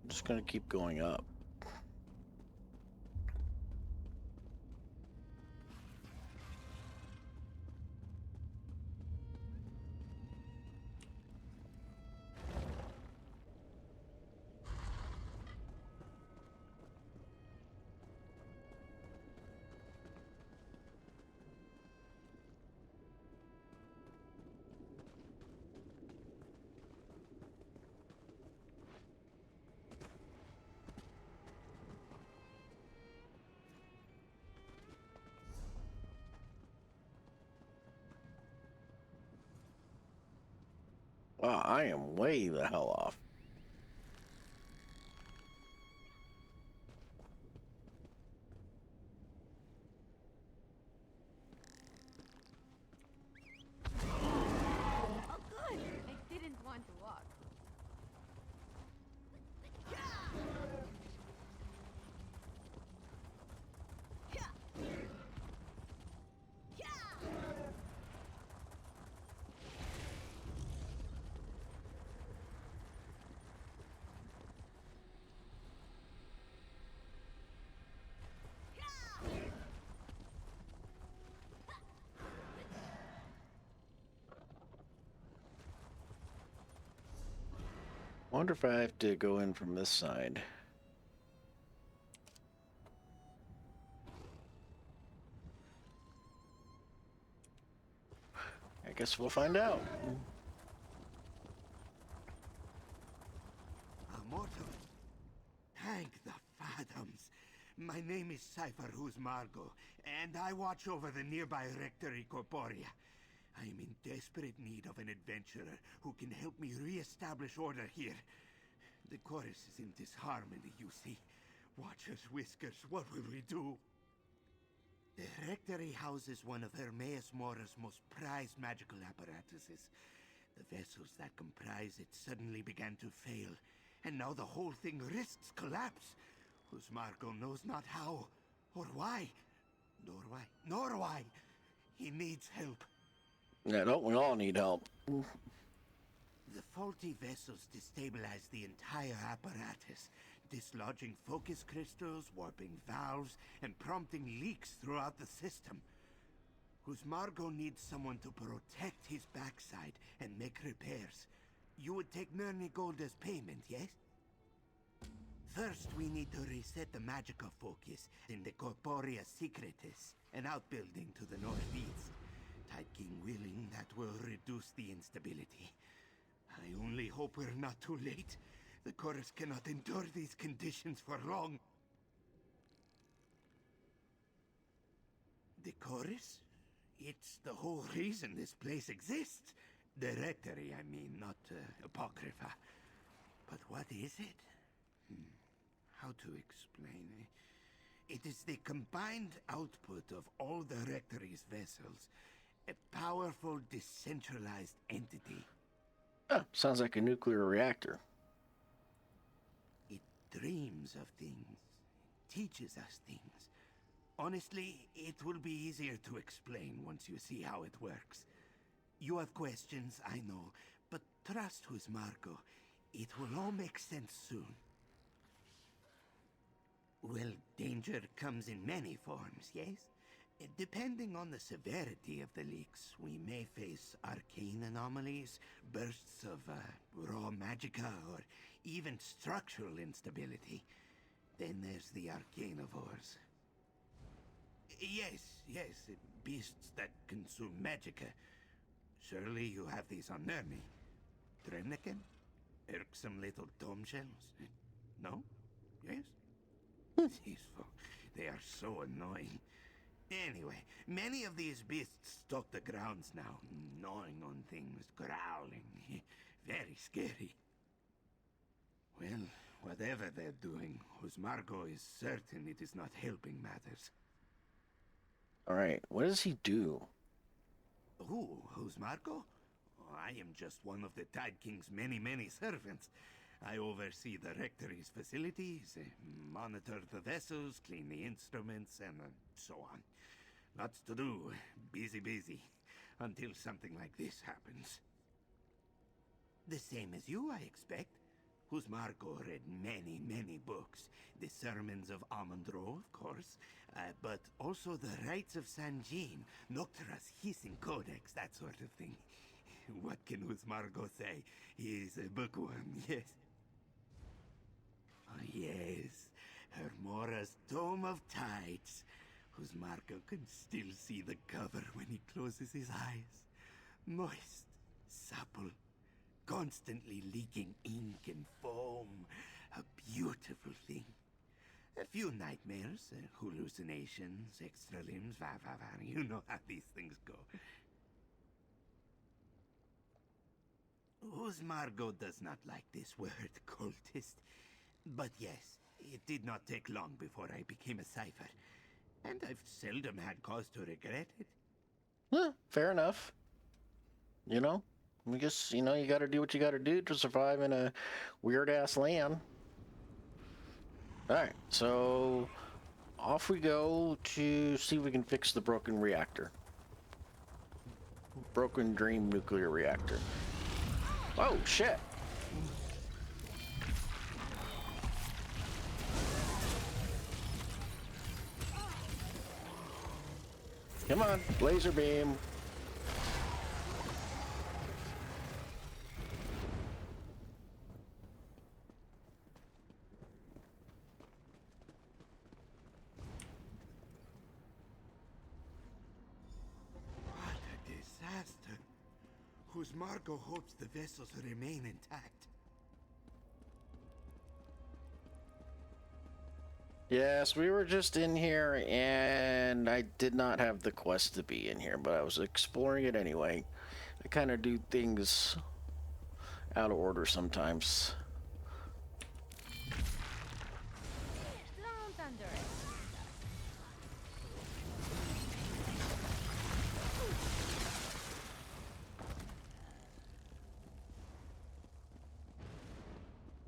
I'm just gonna keep going up. Wow, I am way the hell off. Oh, good! I didn't want to walk. Wonder if I have to go in from this side. I guess we'll find out. Immortal. Thank the Phantoms. My name is Cypher Margo, and I watch over the nearby Rectory Corporea. I am in desperate need of an adventurer who can help me re-establish order here. The chorus is in disharmony, you see. Watchers, Whiskers, what will we do? The Rectory houses one of Hermaeus Mora's most prized magical apparatuses. The vessels that comprise it suddenly began to fail, and now the whole thing risks collapse. Margo knows not how, or why, nor why. He needs help. Yeah, don't we all need help? The faulty vessels destabilize the entire apparatus, dislodging focus crystals, warping valves, and prompting leaks throughout the system. Margo needs someone to protect his backside and make repairs. You would take Nurni Gold as payment, yes? First, we need to reset the Magica focus in the Corporea Secretis, an outbuilding to the northeast. Tide King willing, that will reduce the instability. I only hope we're not too late. The Chorus cannot endure these conditions for long. The Chorus? It's the whole reason this place exists. The Rectory, I mean, not Apocrypha. But what is it? How to explain it? It is the combined output of all the Rectory's vessels. A powerful, decentralized entity. Oh, sounds like a nuclear reactor. It dreams of things, teaches us things. Honestly, it will be easier to explain once you see how it works. You have questions, I know, but trust who's Marco. It will all make sense soon. Well, danger comes in many forms, yes? Depending on the severity of the leaks, we may face arcane anomalies, bursts of raw magicka, or even structural instability. Then there's the arcanivores. Yes, beasts that consume magicka. Surely you have these on Nermi. Dremniken? Irksome little dome shells? No? Yes? Peaceful. They are so annoying. Anyway, many of these beasts stalk the grounds now, gnawing on things, growling. Very scary. Well, whatever they're doing, Husmargo is certain it is not helping matters. Alright, what does he do? Who? Husmargo? I am just one of the Tide King's many servants. I oversee the rectory's facilities, monitor the vessels, clean the instruments, and so on. Lots to do. Busy. Until something like this happens. The same as you, I expect. Husmargo read many books. The Sermons of Amandro, of course, but also the Rites of San Jean, Noctura's Hissing Codex, that sort of thing. What can Husmargo say? He's a bookworm, yes. Oh, yes. Hermora's Tome of Tides. Husmargo can still see the cover when he closes his eyes. Moist, supple, constantly leaking ink and foam. A beautiful thing. A few nightmares, hallucinations, extra limbs, you know how these things go. Husmargo does not like this word, cultist. But yes, it did not take long before I became a cipher. And I've seldom had cause to regret it. Fair enough. You know, I guess, you gotta do what you gotta do to survive in a weird-ass land. Alright, so off we go to see if we can fix the broken reactor. Broken Dream nuclear reactor. Oh, shit! Come on, laser beam. What a disaster. Husmargo hopes the vessels remain intact. Yes, we were just in here, and I did not have the quest to be in here, but I was exploring it anyway. I kind of do things out of order sometimes. Don't underestimate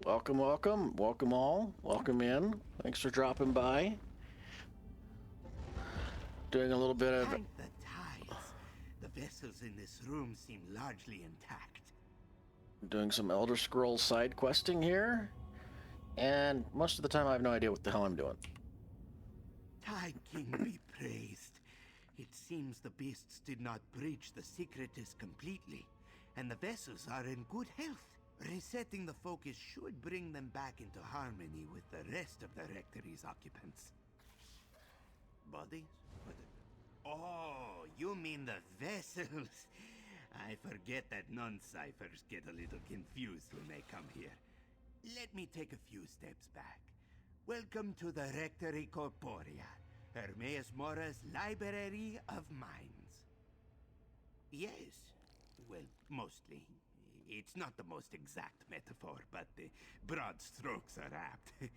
Welcome all. Welcome in. Thanks for dropping by. Doing a little bit of... Thank the tides. The vessels in this room seem largely intact. Doing some Elder Scrolls side questing here. And most of the time I have no idea what the hell I'm doing. Tide King be praised. It seems the beasts did not breach the secretist completely, and the vessels are in good health. Resetting the focus should bring them back into harmony with the rest of the rectory's occupants. Bodies? Oh, you mean the vessels? I forget that non-ciphers get a little confused when they come here. Let me take a few steps back. Welcome to the Rectory Corporea, Hermaeus Mora's Library of Minds. Yes, well, mostly. It's not the most exact metaphor, but the broad strokes are apt.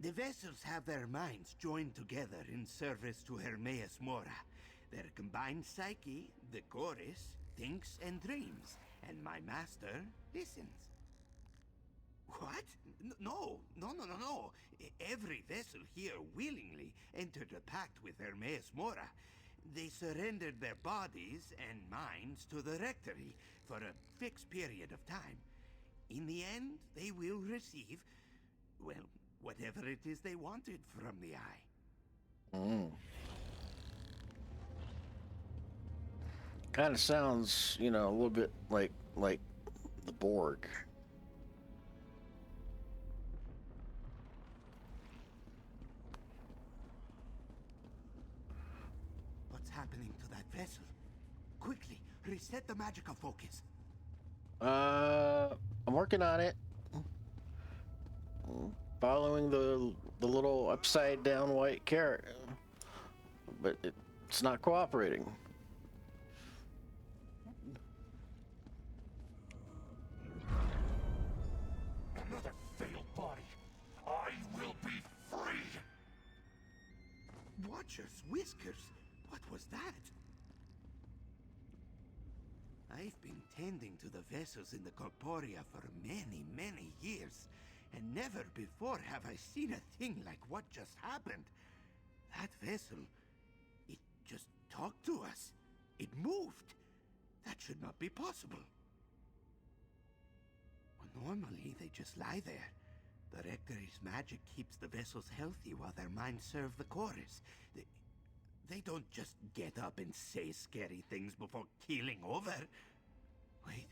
The vessels have their minds joined together in service to Hermaeus Mora. Their combined psyche, the chorus, thinks and dreams, and my master listens. What? No. Every vessel here willingly entered a pact with Hermaeus Mora. They surrendered their bodies and minds to the Rectory for a fixed period of time. In the end, they will receive, well, whatever it is they wanted from the Eye. Mm. Kind of sounds, you know, a little bit like the Borg. What's happening to that vessel? Quickly, reset the magical focus. I'm working on it. Following the little upside down white carrot, but it's not cooperating. Another failed body. I will be free. Watchers, Whiskers, what was that? I've been tending to the vessels in the Corporea for many, many years, and never before have I seen a thing like what just happened. That vessel, it just talked to us. It moved. That should not be possible. Normally, they just lie there. The Rectory's magic keeps the vessels healthy while their minds serve the chorus. They don't just get up and say scary things before keeling over. Wait,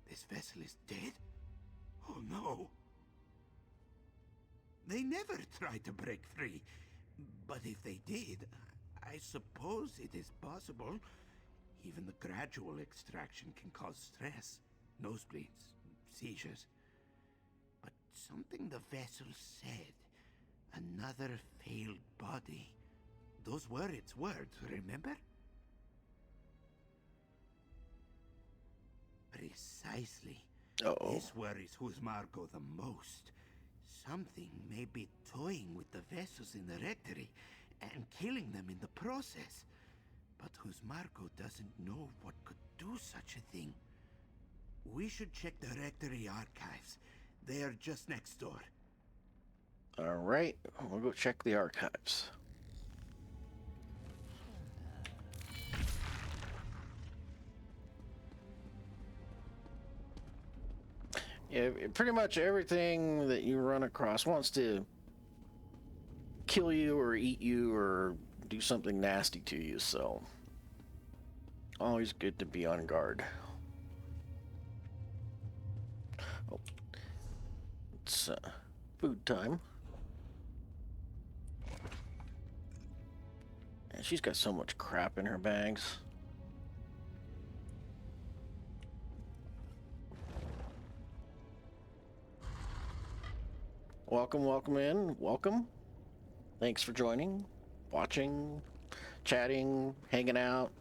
this vessel is dead? Oh no. They never tried to break free. But if they did, I suppose it is possible. Even the gradual extraction can cause stress, nosebleeds, seizures. But something the vessel said, another failed body. Those were its words, remember? Precisely. Uh-oh. This worries Husmargo the most. Something may be toying with the vessels in the Rectory and killing them in the process. But Husmargo doesn't know what could do such a thing. We should check the Rectory archives. They are just next door. All right, we'll go check the archives. Yeah, pretty much everything that you run across wants to kill you or eat you or do something nasty to you, so always good to be on guard. Oh, it's food time. And she's got so much crap in her bags. Welcome, welcome in. Welcome. Thanks for joining, watching, chatting, hanging out.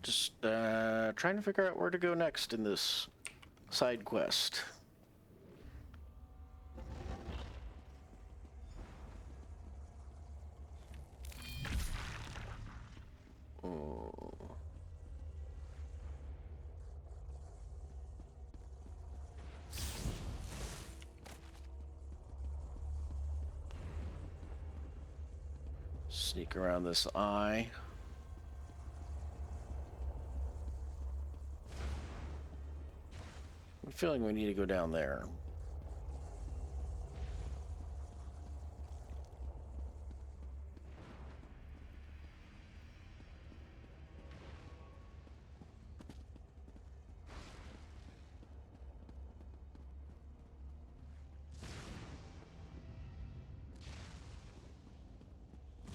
Just trying to figure out where to go next in this side quest. Sneak around this eye. I'm feeling we need to go down there.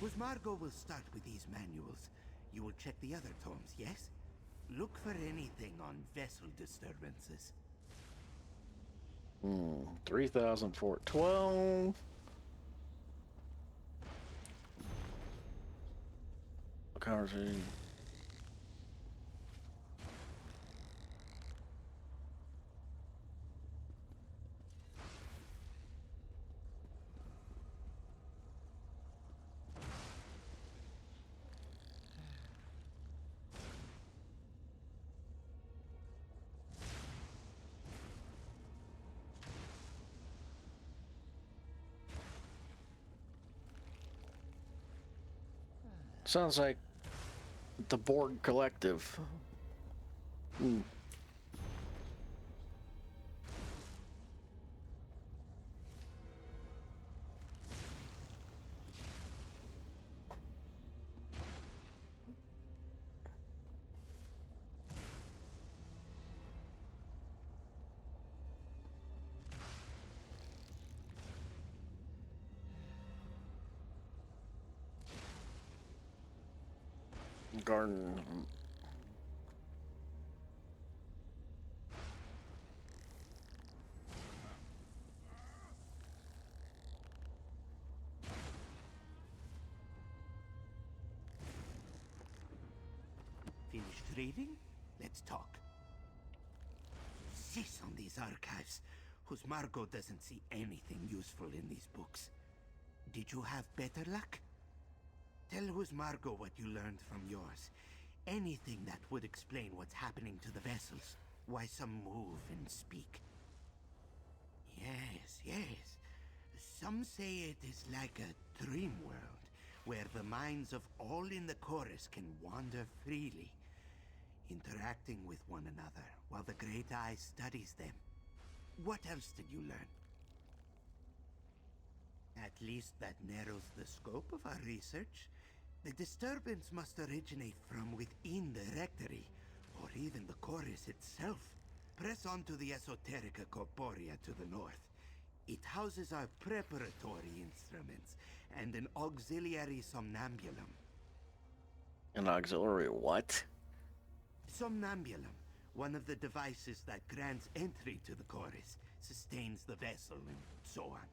Husmargo will start with these manuals. You will check the other tomes, yes? Look for anything on vessel disturbances. 3,412. Conversation. Sounds like the Borg Collective. Hmm. Garden. Finished reading? Let's talk. Cease on these archives, whose Margot doesn't see anything useful in these books. Did you have better luck? Tell whose Margot what you learned from yours. Anything that would explain what's happening to the vessels. Why some move and speak. Yes, yes. Some say it is like a dream world, where the minds of all in the chorus can wander freely, interacting with one another while the Great Eye studies them. What else did you learn? At least that narrows the scope of our research. The disturbance must originate from within the Rectory, or even the chorus itself. Press on to the Esoterica Corporea to the north. It houses our preparatory instruments and an auxiliary somnambulum. An auxiliary what? Somnambulum, one of the devices that grants entry to the chorus, sustains the vessel, and so on.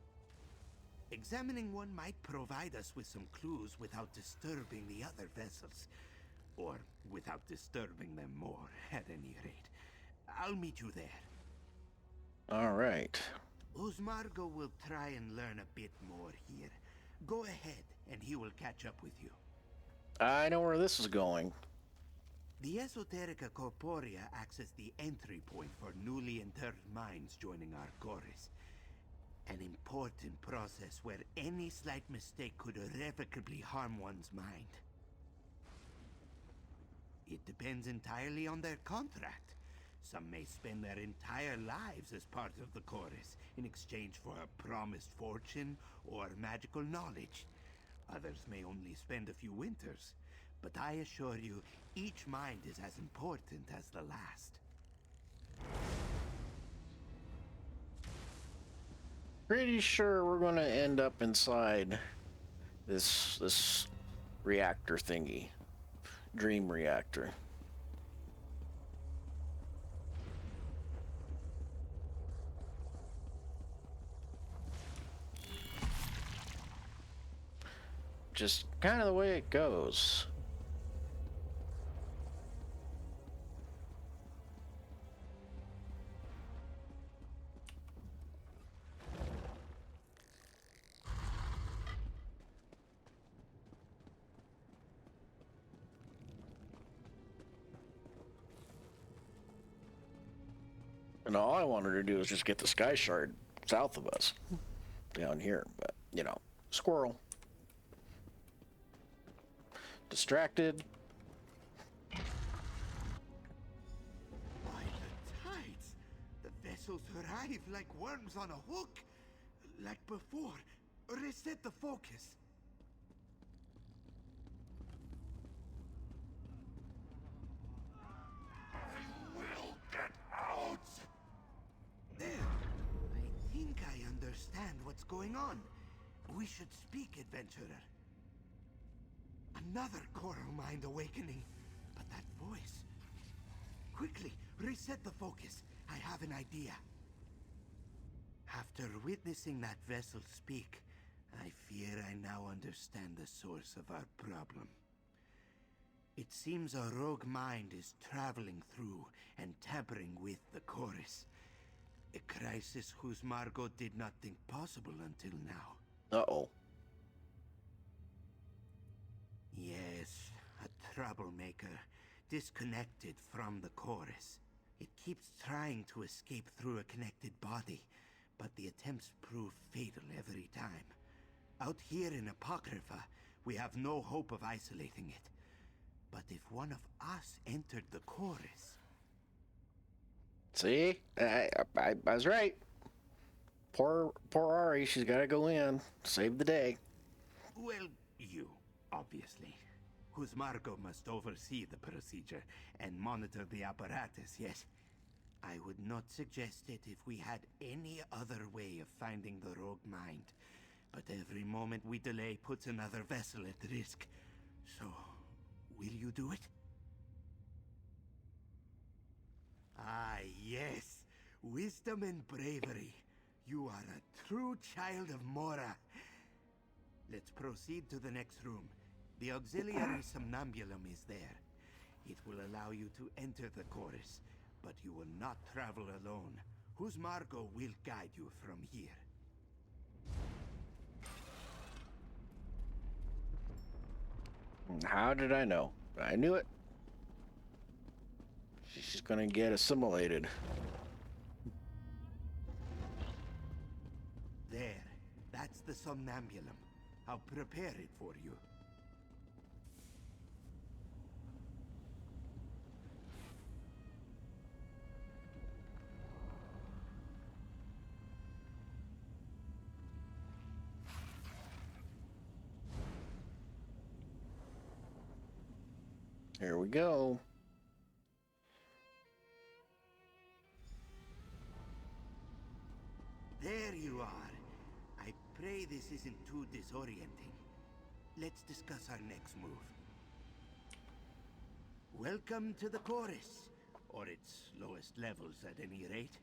Examining one might provide us with some clues without disturbing the other vessels. Or without disturbing them more, at any rate. I'll meet you there. All right. Margot will try and learn a bit more here. Go ahead, and he will catch up with you. I know where this is going. The Esoterica Corporea acts as the entry point for newly interred minds joining our chorus. An important process where any slight mistake could irrevocably harm one's mind. It depends entirely on their contract. Some may spend their entire lives as part of the chorus in exchange for a promised fortune or magical knowledge. Others may only spend a few winters. But I assure you, each mind is as important as the last. Pretty sure we're going to end up inside this reactor thingy. Dream reactor. Just kind of the way it goes. And all I wanted to do was just get the sky shard south of us, down here. But, you know, squirrel. Distracted. By the tides! The vessels arrive like worms on a hook. Like before. Reset the focus. You will get out! There. I think I understand what's going on. We should speak, adventurer. Another coral mind awakening. But that voice... Quickly, reset the focus. I have an idea. After witnessing that vessel speak, I fear I now understand the source of our problem. It seems a rogue mind is traveling through and tampering with the chorus. A crisis whose Margot did not think possible until now. Uh-oh. Yes, a troublemaker, disconnected from the chorus. It keeps trying to escape through a connected body, but the attempts prove fatal every time. Out here in Apocrypha, we have no hope of isolating it. But if one of us entered the chorus... See? I was right. Poor Ari, she's got to go in. Save the day. Well, you, obviously. Whose Margot must oversee the procedure and monitor the apparatus, yes? I would not suggest it if we had any other way of finding the rogue mind. But every moment we delay puts another vessel at risk. So, will you do it? Ah, yes. Wisdom and bravery. You are a true child of Mora. Let's proceed to the next room. The auxiliary somnambulum is there. It will allow you to enter the chorus, but you will not travel alone. Whose Margot will guide you from here. How did I know? I knew it. She's gonna get assimilated. There. That's the somnambulum. I'll prepare it for you. Here we go. There you are. I pray this isn't too disorienting. Let's discuss our next move. Welcome to the chorus, or its lowest levels at any rate.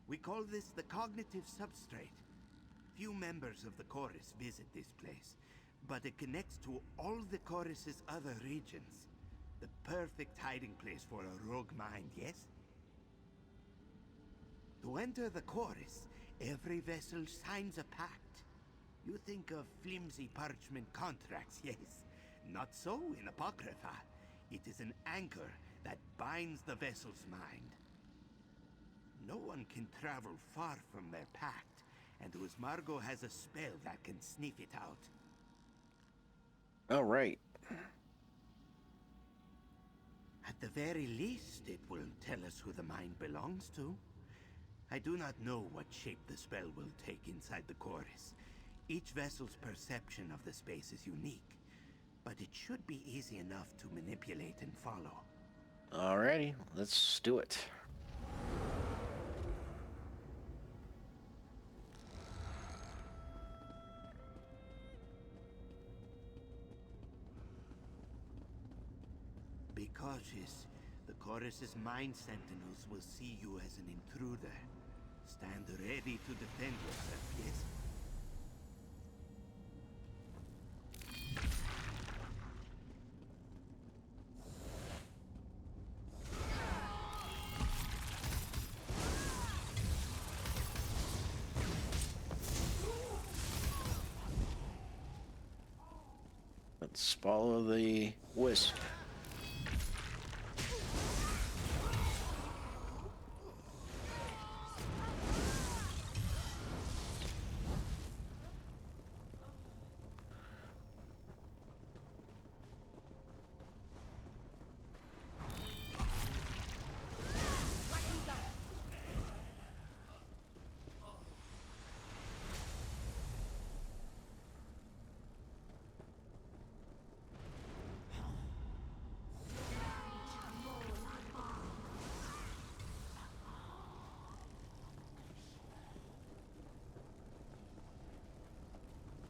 We call this the cognitive substrate. Few members of the chorus visit this place, but it connects to all the chorus's other regions. The perfect hiding place for a rogue mind, yes? To enter the chorus, every vessel signs a pact. You think of flimsy parchment contracts, yes? Not so in Apocrypha. It is an anchor that binds the vessel's mind. No one can travel far from their pact, and Margot has a spell that can sniff it out. All right. At the very least, it will tell us who the mind belongs to. I do not know what shape the spell will take inside the chorus. Each vessel's perception of the space is unique, but it should be easy enough to manipulate and follow. Alrighty, let's do it. Be cautious. The chorus's mind sentinels will see you as an intruder. Stand ready to defend yourself, yes? Let's follow the wisp.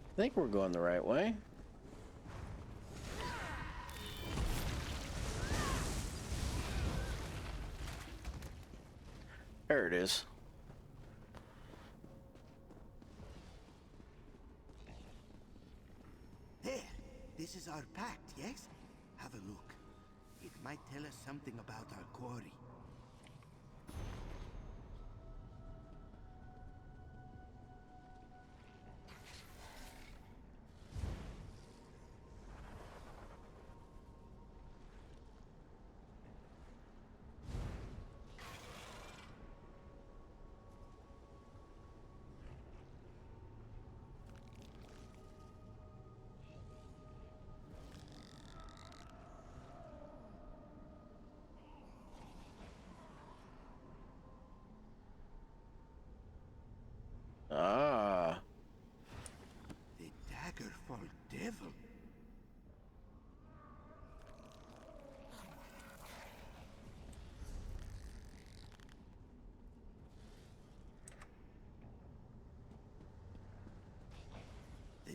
I think we're going the right way. There it is. There! This is our pact, yes? Have a look. It might tell us something about our quarry.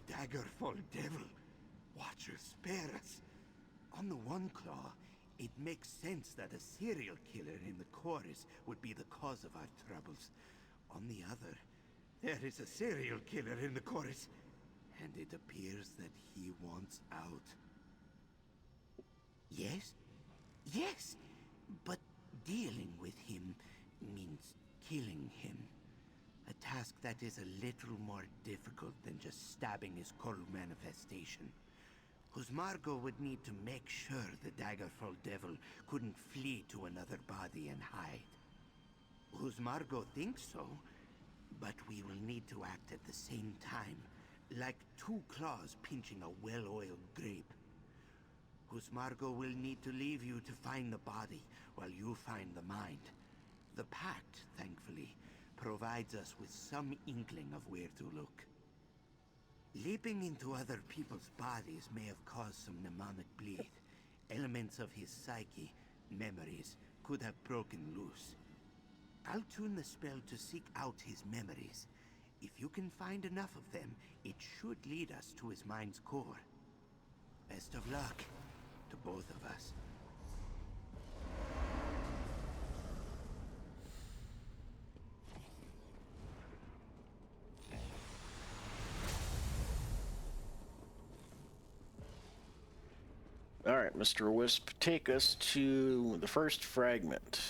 The Daggerfall Devil. Watcher, spare us. On the one claw, it makes sense that a serial killer in the chorus would be the cause of our troubles. On the other, there is a serial killer in the chorus, and it appears that he wants out. Yes? Yes! But dealing with him means killing him. A task that is a little more difficult than just stabbing his cold manifestation. Margot would need to make sure the Daggerfall Devil couldn't flee to another body and hide. Margot thinks so, but we will need to act at the same time, like two claws pinching a well-oiled grape. Margot will need to leave you to find the body while you find the mind. The Pact, thankfully, provides us with some inkling of where to look. Leaping into other people's bodies may have caused some mnemonic bleed. Elements of his psyche, memories, could have broken loose. I'll tune the spell to seek out his memories. If you can find enough of them, it should lead us to his mind's core. Best of luck to both of us. All right, Mr. Wisp, take us to the first fragment.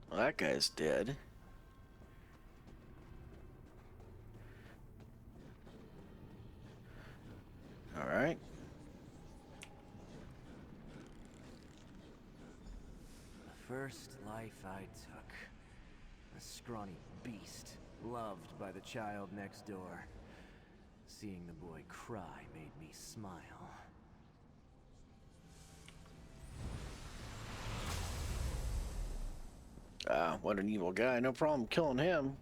Well, that guy's dead. All right. The first life I took. A scrawny beast, loved by the child next door. Seeing the boy cry made me smile. Ah, what an evil guy. No problem killing him.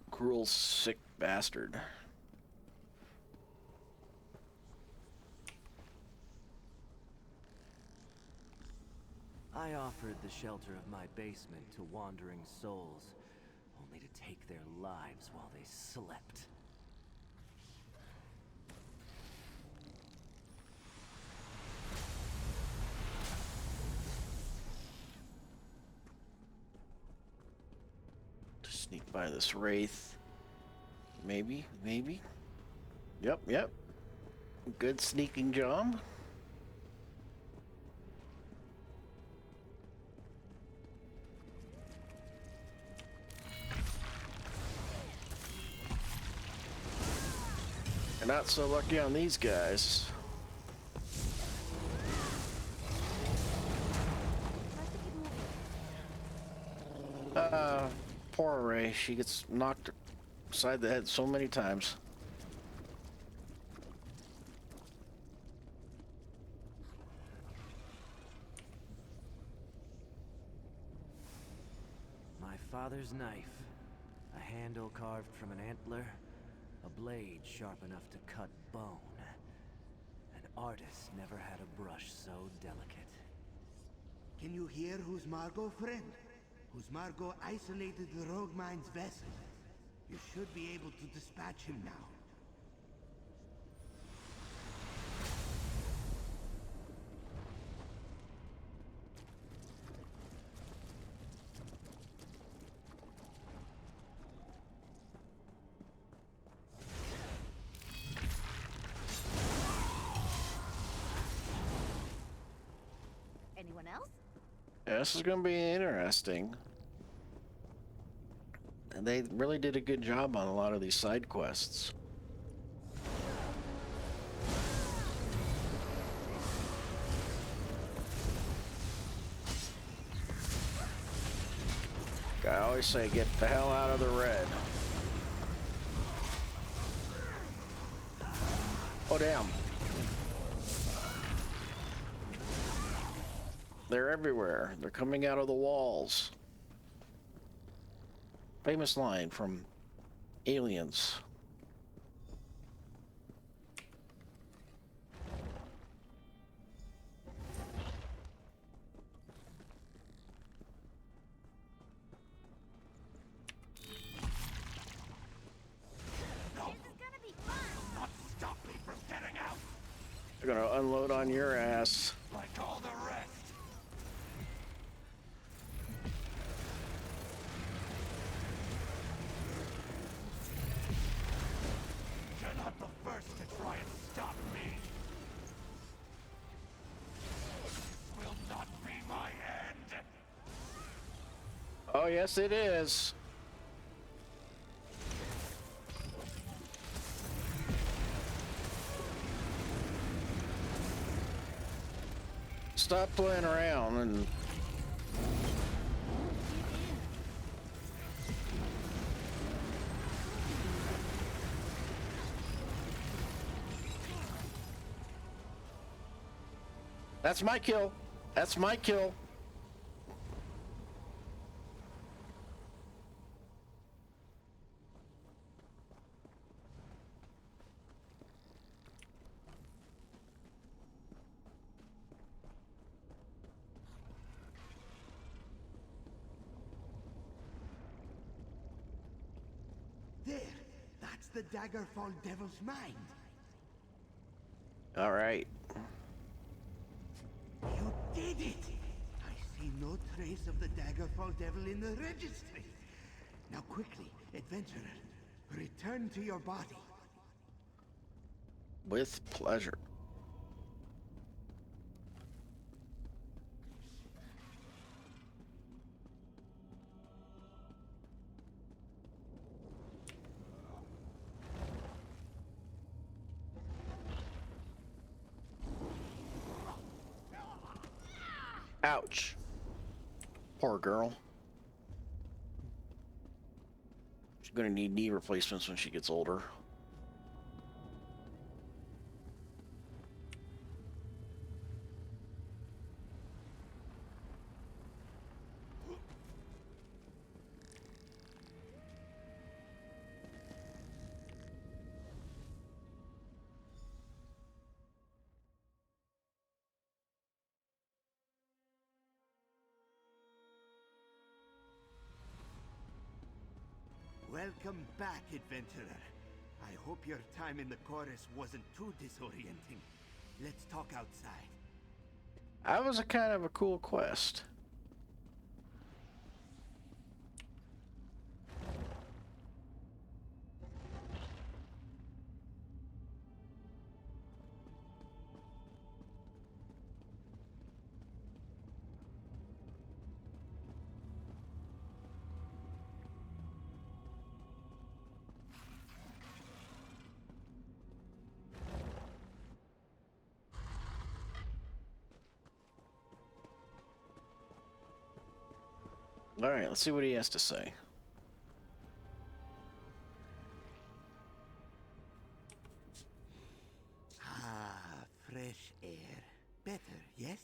Cruel, sick bastard. I offered the shelter of my basement to wandering souls, only to take their lives while they slept. To sneak by this wraith. Maybe. Yep. Good sneaking job. You're not so lucky on these guys. Poor Ray. She gets knocked upside the head so many times. My father's knife. A handle carved from an antler. A blade sharp enough to cut bone. An artist never had a brush so delicate. Can you hear Margot, friend? Margot isolated the rogue mine's vessel. You should be able to dispatch him now. Anyone else? Yeah, this is going to be interesting. And they really did a good job on a lot of these side quests. I always say, get the hell out of the red. Oh, damn. They're everywhere. They're coming out of the walls. Famous line from Aliens. They're gonna unload on your ass. Like all the rest. You're not the first to try and stop me. This will not be my end. Oh, yes, it is. Stop playing around and that's my kill. That's my kill. There, that's the Daggerfall Devil's mind. All right. You did it! I see no trace of the Daggerfall Devil in the registry. Now quickly, adventurer, return to your body. With pleasure. Ouch. Poor girl. She's gonna need knee replacements when she gets older. Welcome back, adventurer. I hope your time in the chorus wasn't too disorienting. Let's talk outside. That was a kind of a cool quest. All right, let's see what he has to say. Ah, fresh air. Better, yes?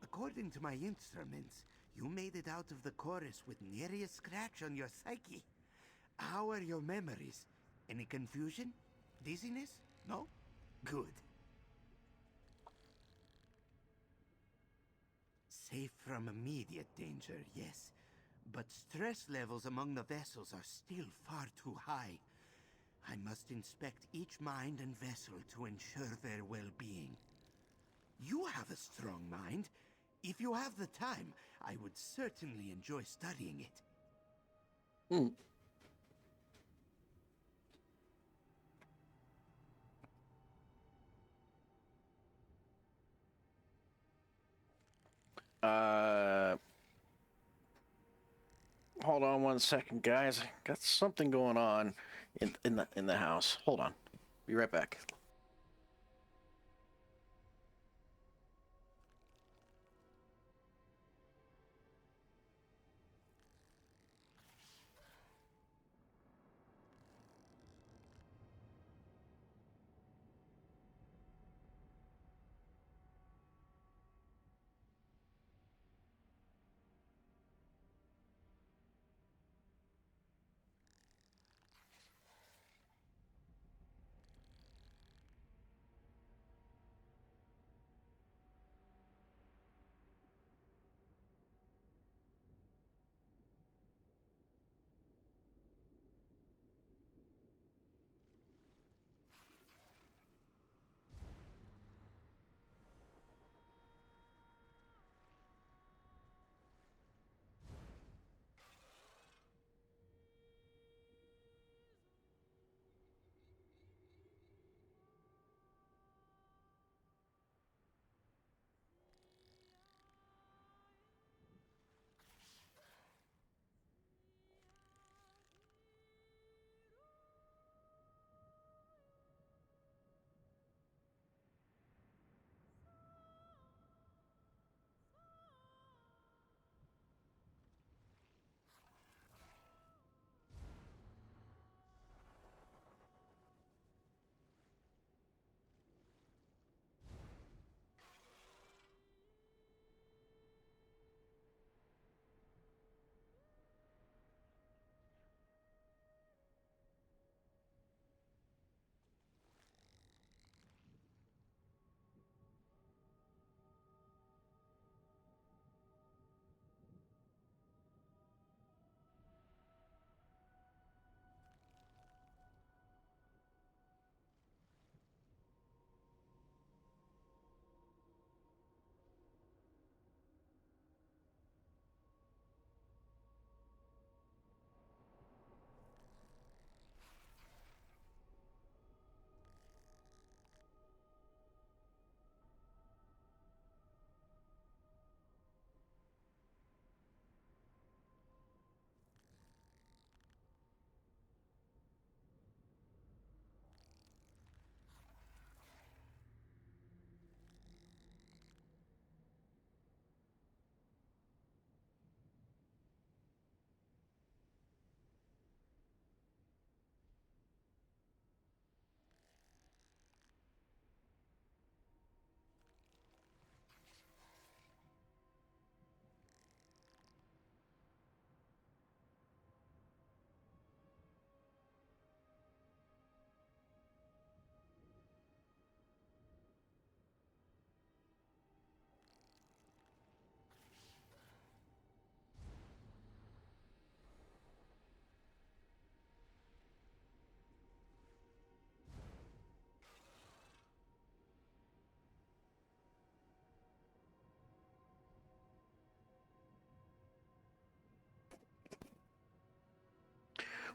According to my instruments, you made it out of the chorus with nary a scratch on your psyche. How are your memories? Any confusion? Dizziness? No? Good. Safe from immediate danger, yes. But stress levels among the vessels are still far too high. I must inspect each mind and vessel to ensure their well-being. You have a strong mind. If you have the time, I would certainly enjoy studying it. Hmm. Hold on one second, guys. I got something going on in the house. Hold on. Be right back.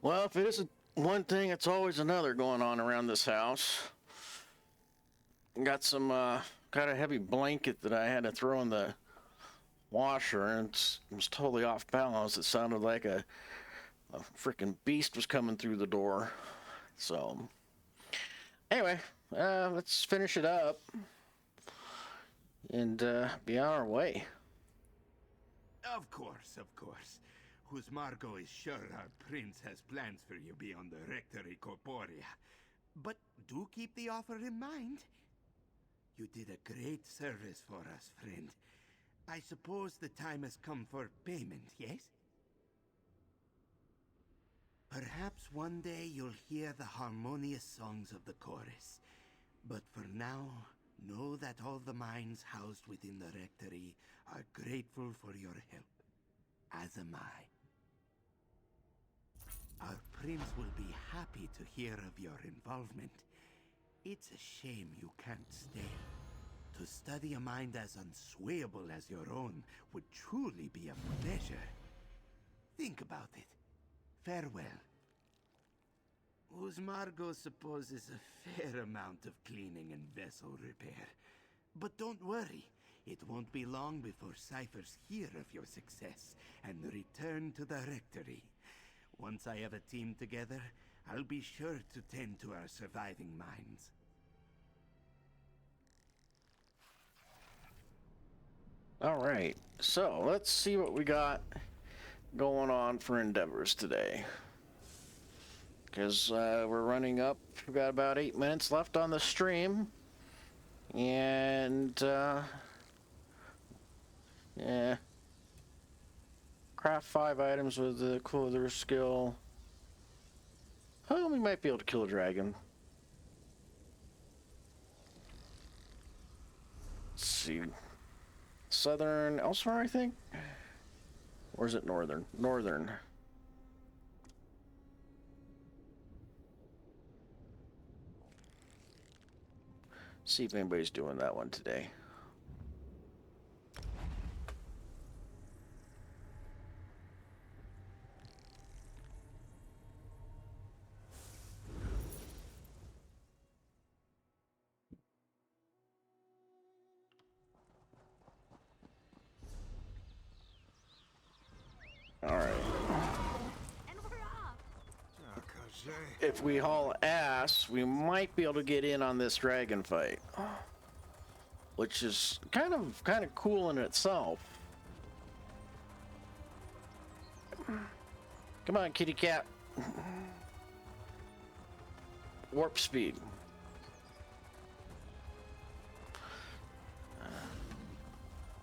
Well, if it isn't one thing, it's always another going on around this house. Got some, got a heavy blanket that I had to throw in the washer, and it was totally off balance. It sounded like a freaking beast was coming through the door. So, anyway, let's finish it up and be on our way. Of course, of course. Whose Margot is sure our prince has plans for you beyond the Rectory Corporea. But do keep the offer in mind. You did a great service for us, friend. I suppose the time has come for payment, yes? Perhaps one day you'll hear the harmonious songs of the chorus. But for now, know that all the minds housed within the Rectory are grateful for your help. As am I. Our prince will be happy to hear of your involvement. It's a shame you can't stay. To study a mind as unswayable as your own would truly be a pleasure. Think about it. Farewell. Whose Margot supposes a fair amount of cleaning and vessel repair. But don't worry, it won't be long before ciphers hear of your success and return to the Rectory. Once I have a team together, I'll be sure to tend to our surviving minds. All right, so let's see what we got going on for endeavors today. Because we're running up. We've got about 8 minutes left on the stream. And, yeah. Craft 5 items with the Clother skill. Oh, we might be able to kill a dragon. Let's see. Southern elsewhere, I think? Or is it northern? Northern. See if anybody's doing that one today. All right. And we're off. If we haul ass, we might be able to get in on this dragon fight, which is kind of cool in itself. Come on, kitty cat. Warp speed.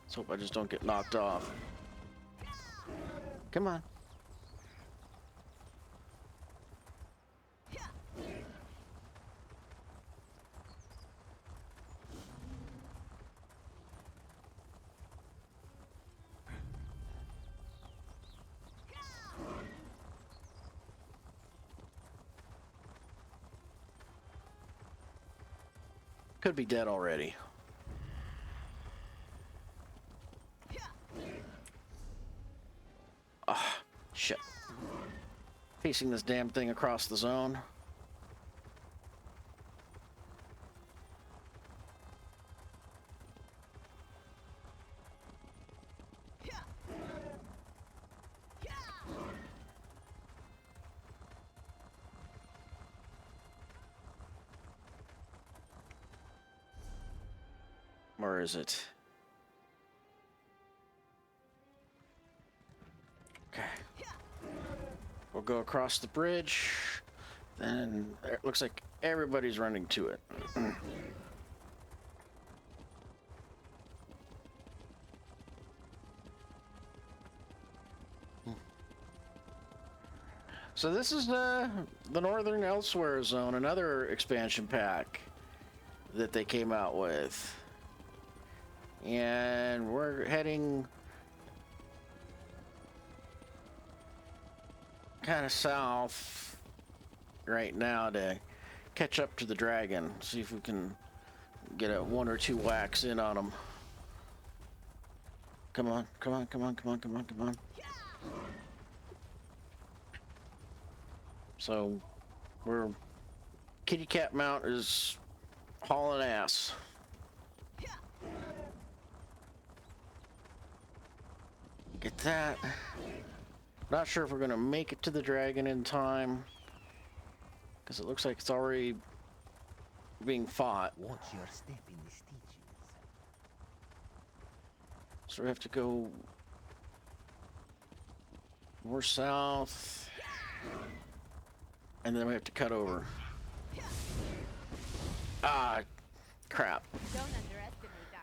Let's hope I just don't get knocked off. Come on. Could be dead already. Ah, shit. Facing this damn thing across the zone. Where is it? Okay. We'll go across the bridge. Then it looks like everybody's running to it. So this is the Northern Elsewhere zone, another expansion pack that they came out with. And we're heading kind of south right now to catch up to the dragon. See if we can get a 1 or 2 whacks in on him. Come on, come on, come on, come on, come on, come on. So we're kitty cat mount is hauling ass. Get that. Not sure if we're gonna make it to the dragon in time, because it looks like it's already being fought. Watch your step in the stitches. So we have to go more south, and then we have to cut over. Ah, crap. Don't underestimate us.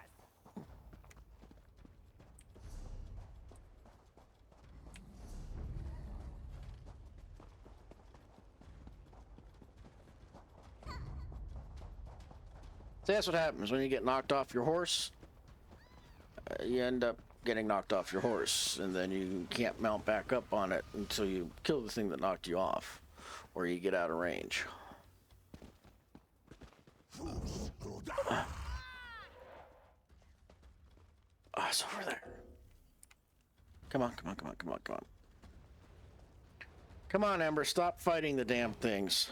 So that's what happens when you get knocked off your horse. You end up getting knocked off your horse, and then you can't mount back up on it until you kill the thing that knocked you off, or you get out of range. Ah, it's over there. Come on, come on, come on, come on, come on. Come on, Ember, stop fighting the damn things.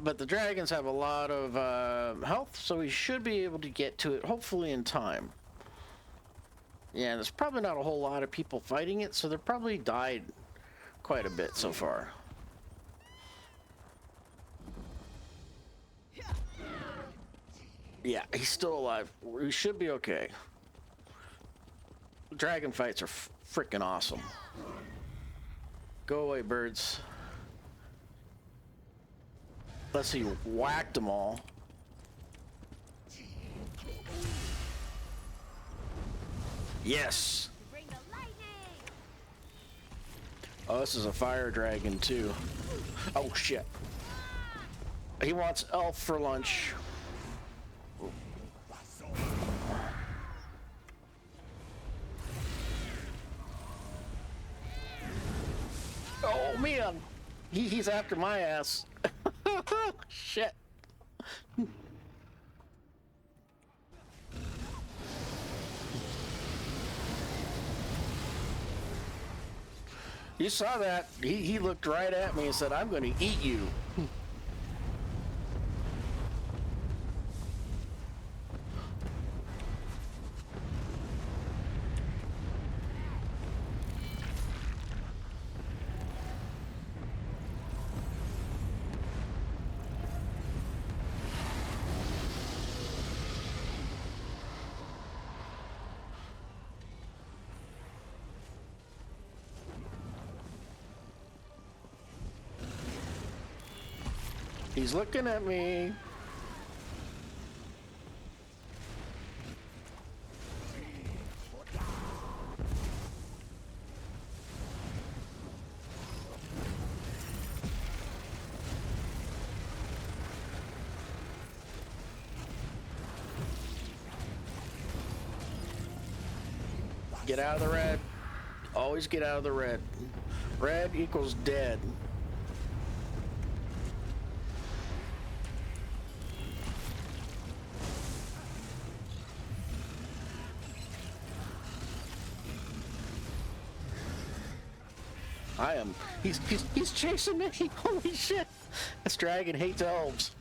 But the dragons have a lot of health, so we should be able to get to it, hopefully in time. Yeah, there's probably not a whole lot of people fighting it, so they've probably died quite a bit so far. Yeah, he's still alive. We should be okay. Dragon fights are freaking awesome. Go away, birds. Unless he whacked them all. Yes! Bring the lightning! Oh, this is a fire dragon too. Oh shit. He wants elf for lunch. Oh man! He's after my ass. Shit. You saw that. He looked right at me and said, I'm going to eat you. He's looking at me. Get out of the red. Always get out of the red. Red equals dead. He's chasing me. Holy shit. This dragon hates elves.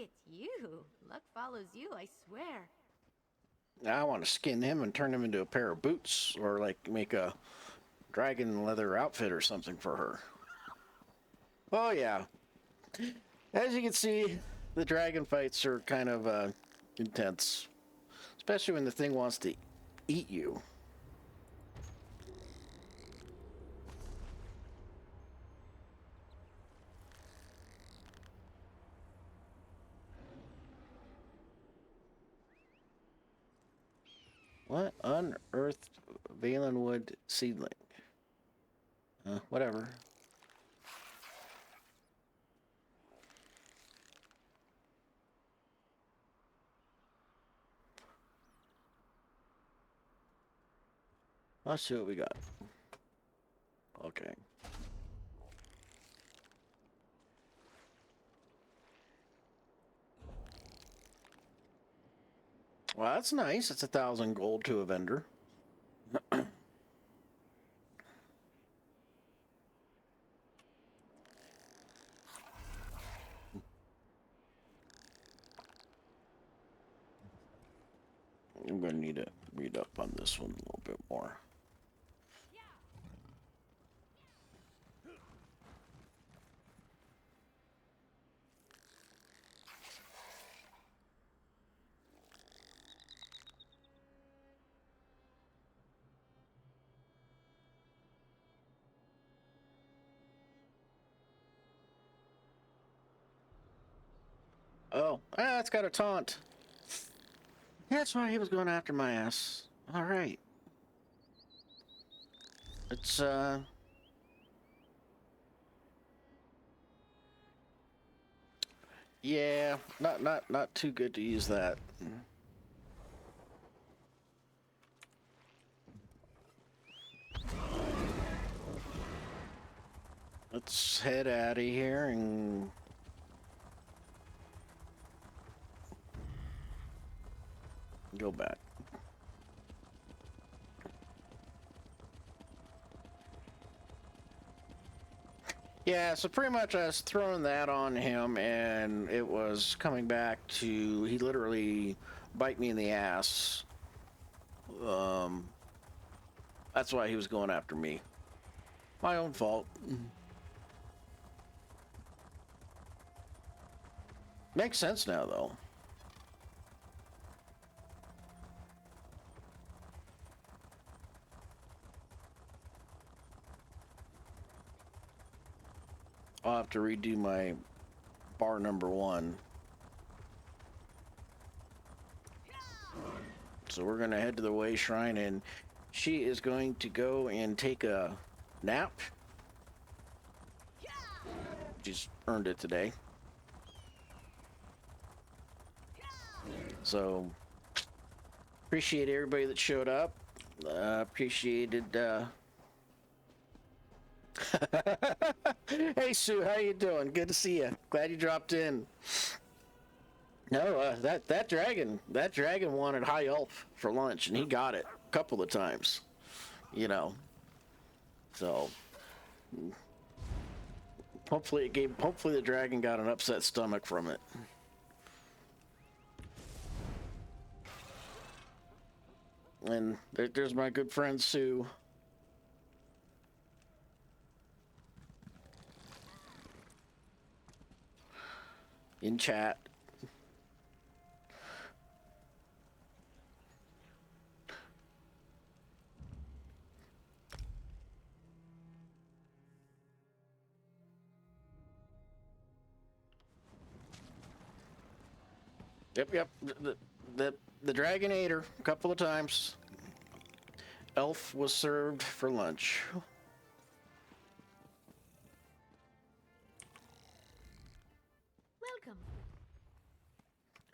at you. Luck follows you, I swear. Now I want to skin him and turn him into a pair of boots, or like make a dragon leather outfit or something for her. Oh yeah. As you can see, the dragon fights are kind of intense, especially when the thing wants to eat you. What? Unearthed Valenwood seedling. Whatever. Let's see what we got. Okay. Well, that's nice. It's 1,000 gold to a vendor. I'm going to need to read up on this one a little bit more. Oh, it's got a taunt. That's why he was going after my ass. All right. It's yeah, not too good to use that. Let's head out of here and go back. Yeah, so pretty much I was throwing that on him, and it was coming back to, he literally bite me in the ass. That's why he was going after me. My own fault. Makes sense now, though. I'll have to redo my bar number 1. So we're gonna head to the Way Shrine, and she is going to go and take a nap. She's earned it today. So appreciate everybody that showed up. Appreciated Hey Sue, how you doing? Good to see you. Glad you dropped in. No, that dragon wanted high elf for lunch, and he got it a couple of times. You know, so hopefully the dragon got an upset stomach from it. And there's my good friend Sue. In chat. Yep. The dragon ate her a couple of times. Elf was served for lunch. Welcome.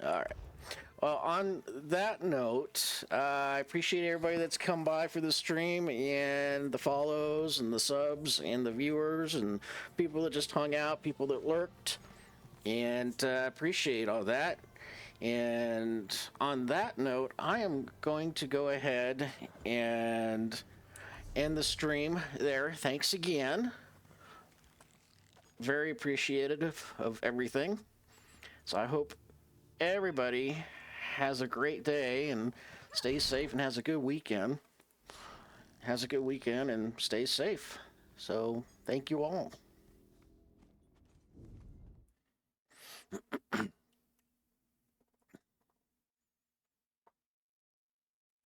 All right. Well, on that note, I appreciate everybody that's come by for the stream, and the follows and the subs and the viewers and people that just hung out, people that lurked, and appreciate all that. And on that note, I am going to go ahead and end the stream there. Thanks again. Very appreciative of everything. So I hope everybody has a great day and stays safe and has a good weekend. Has a good weekend and stays safe. So, thank you all.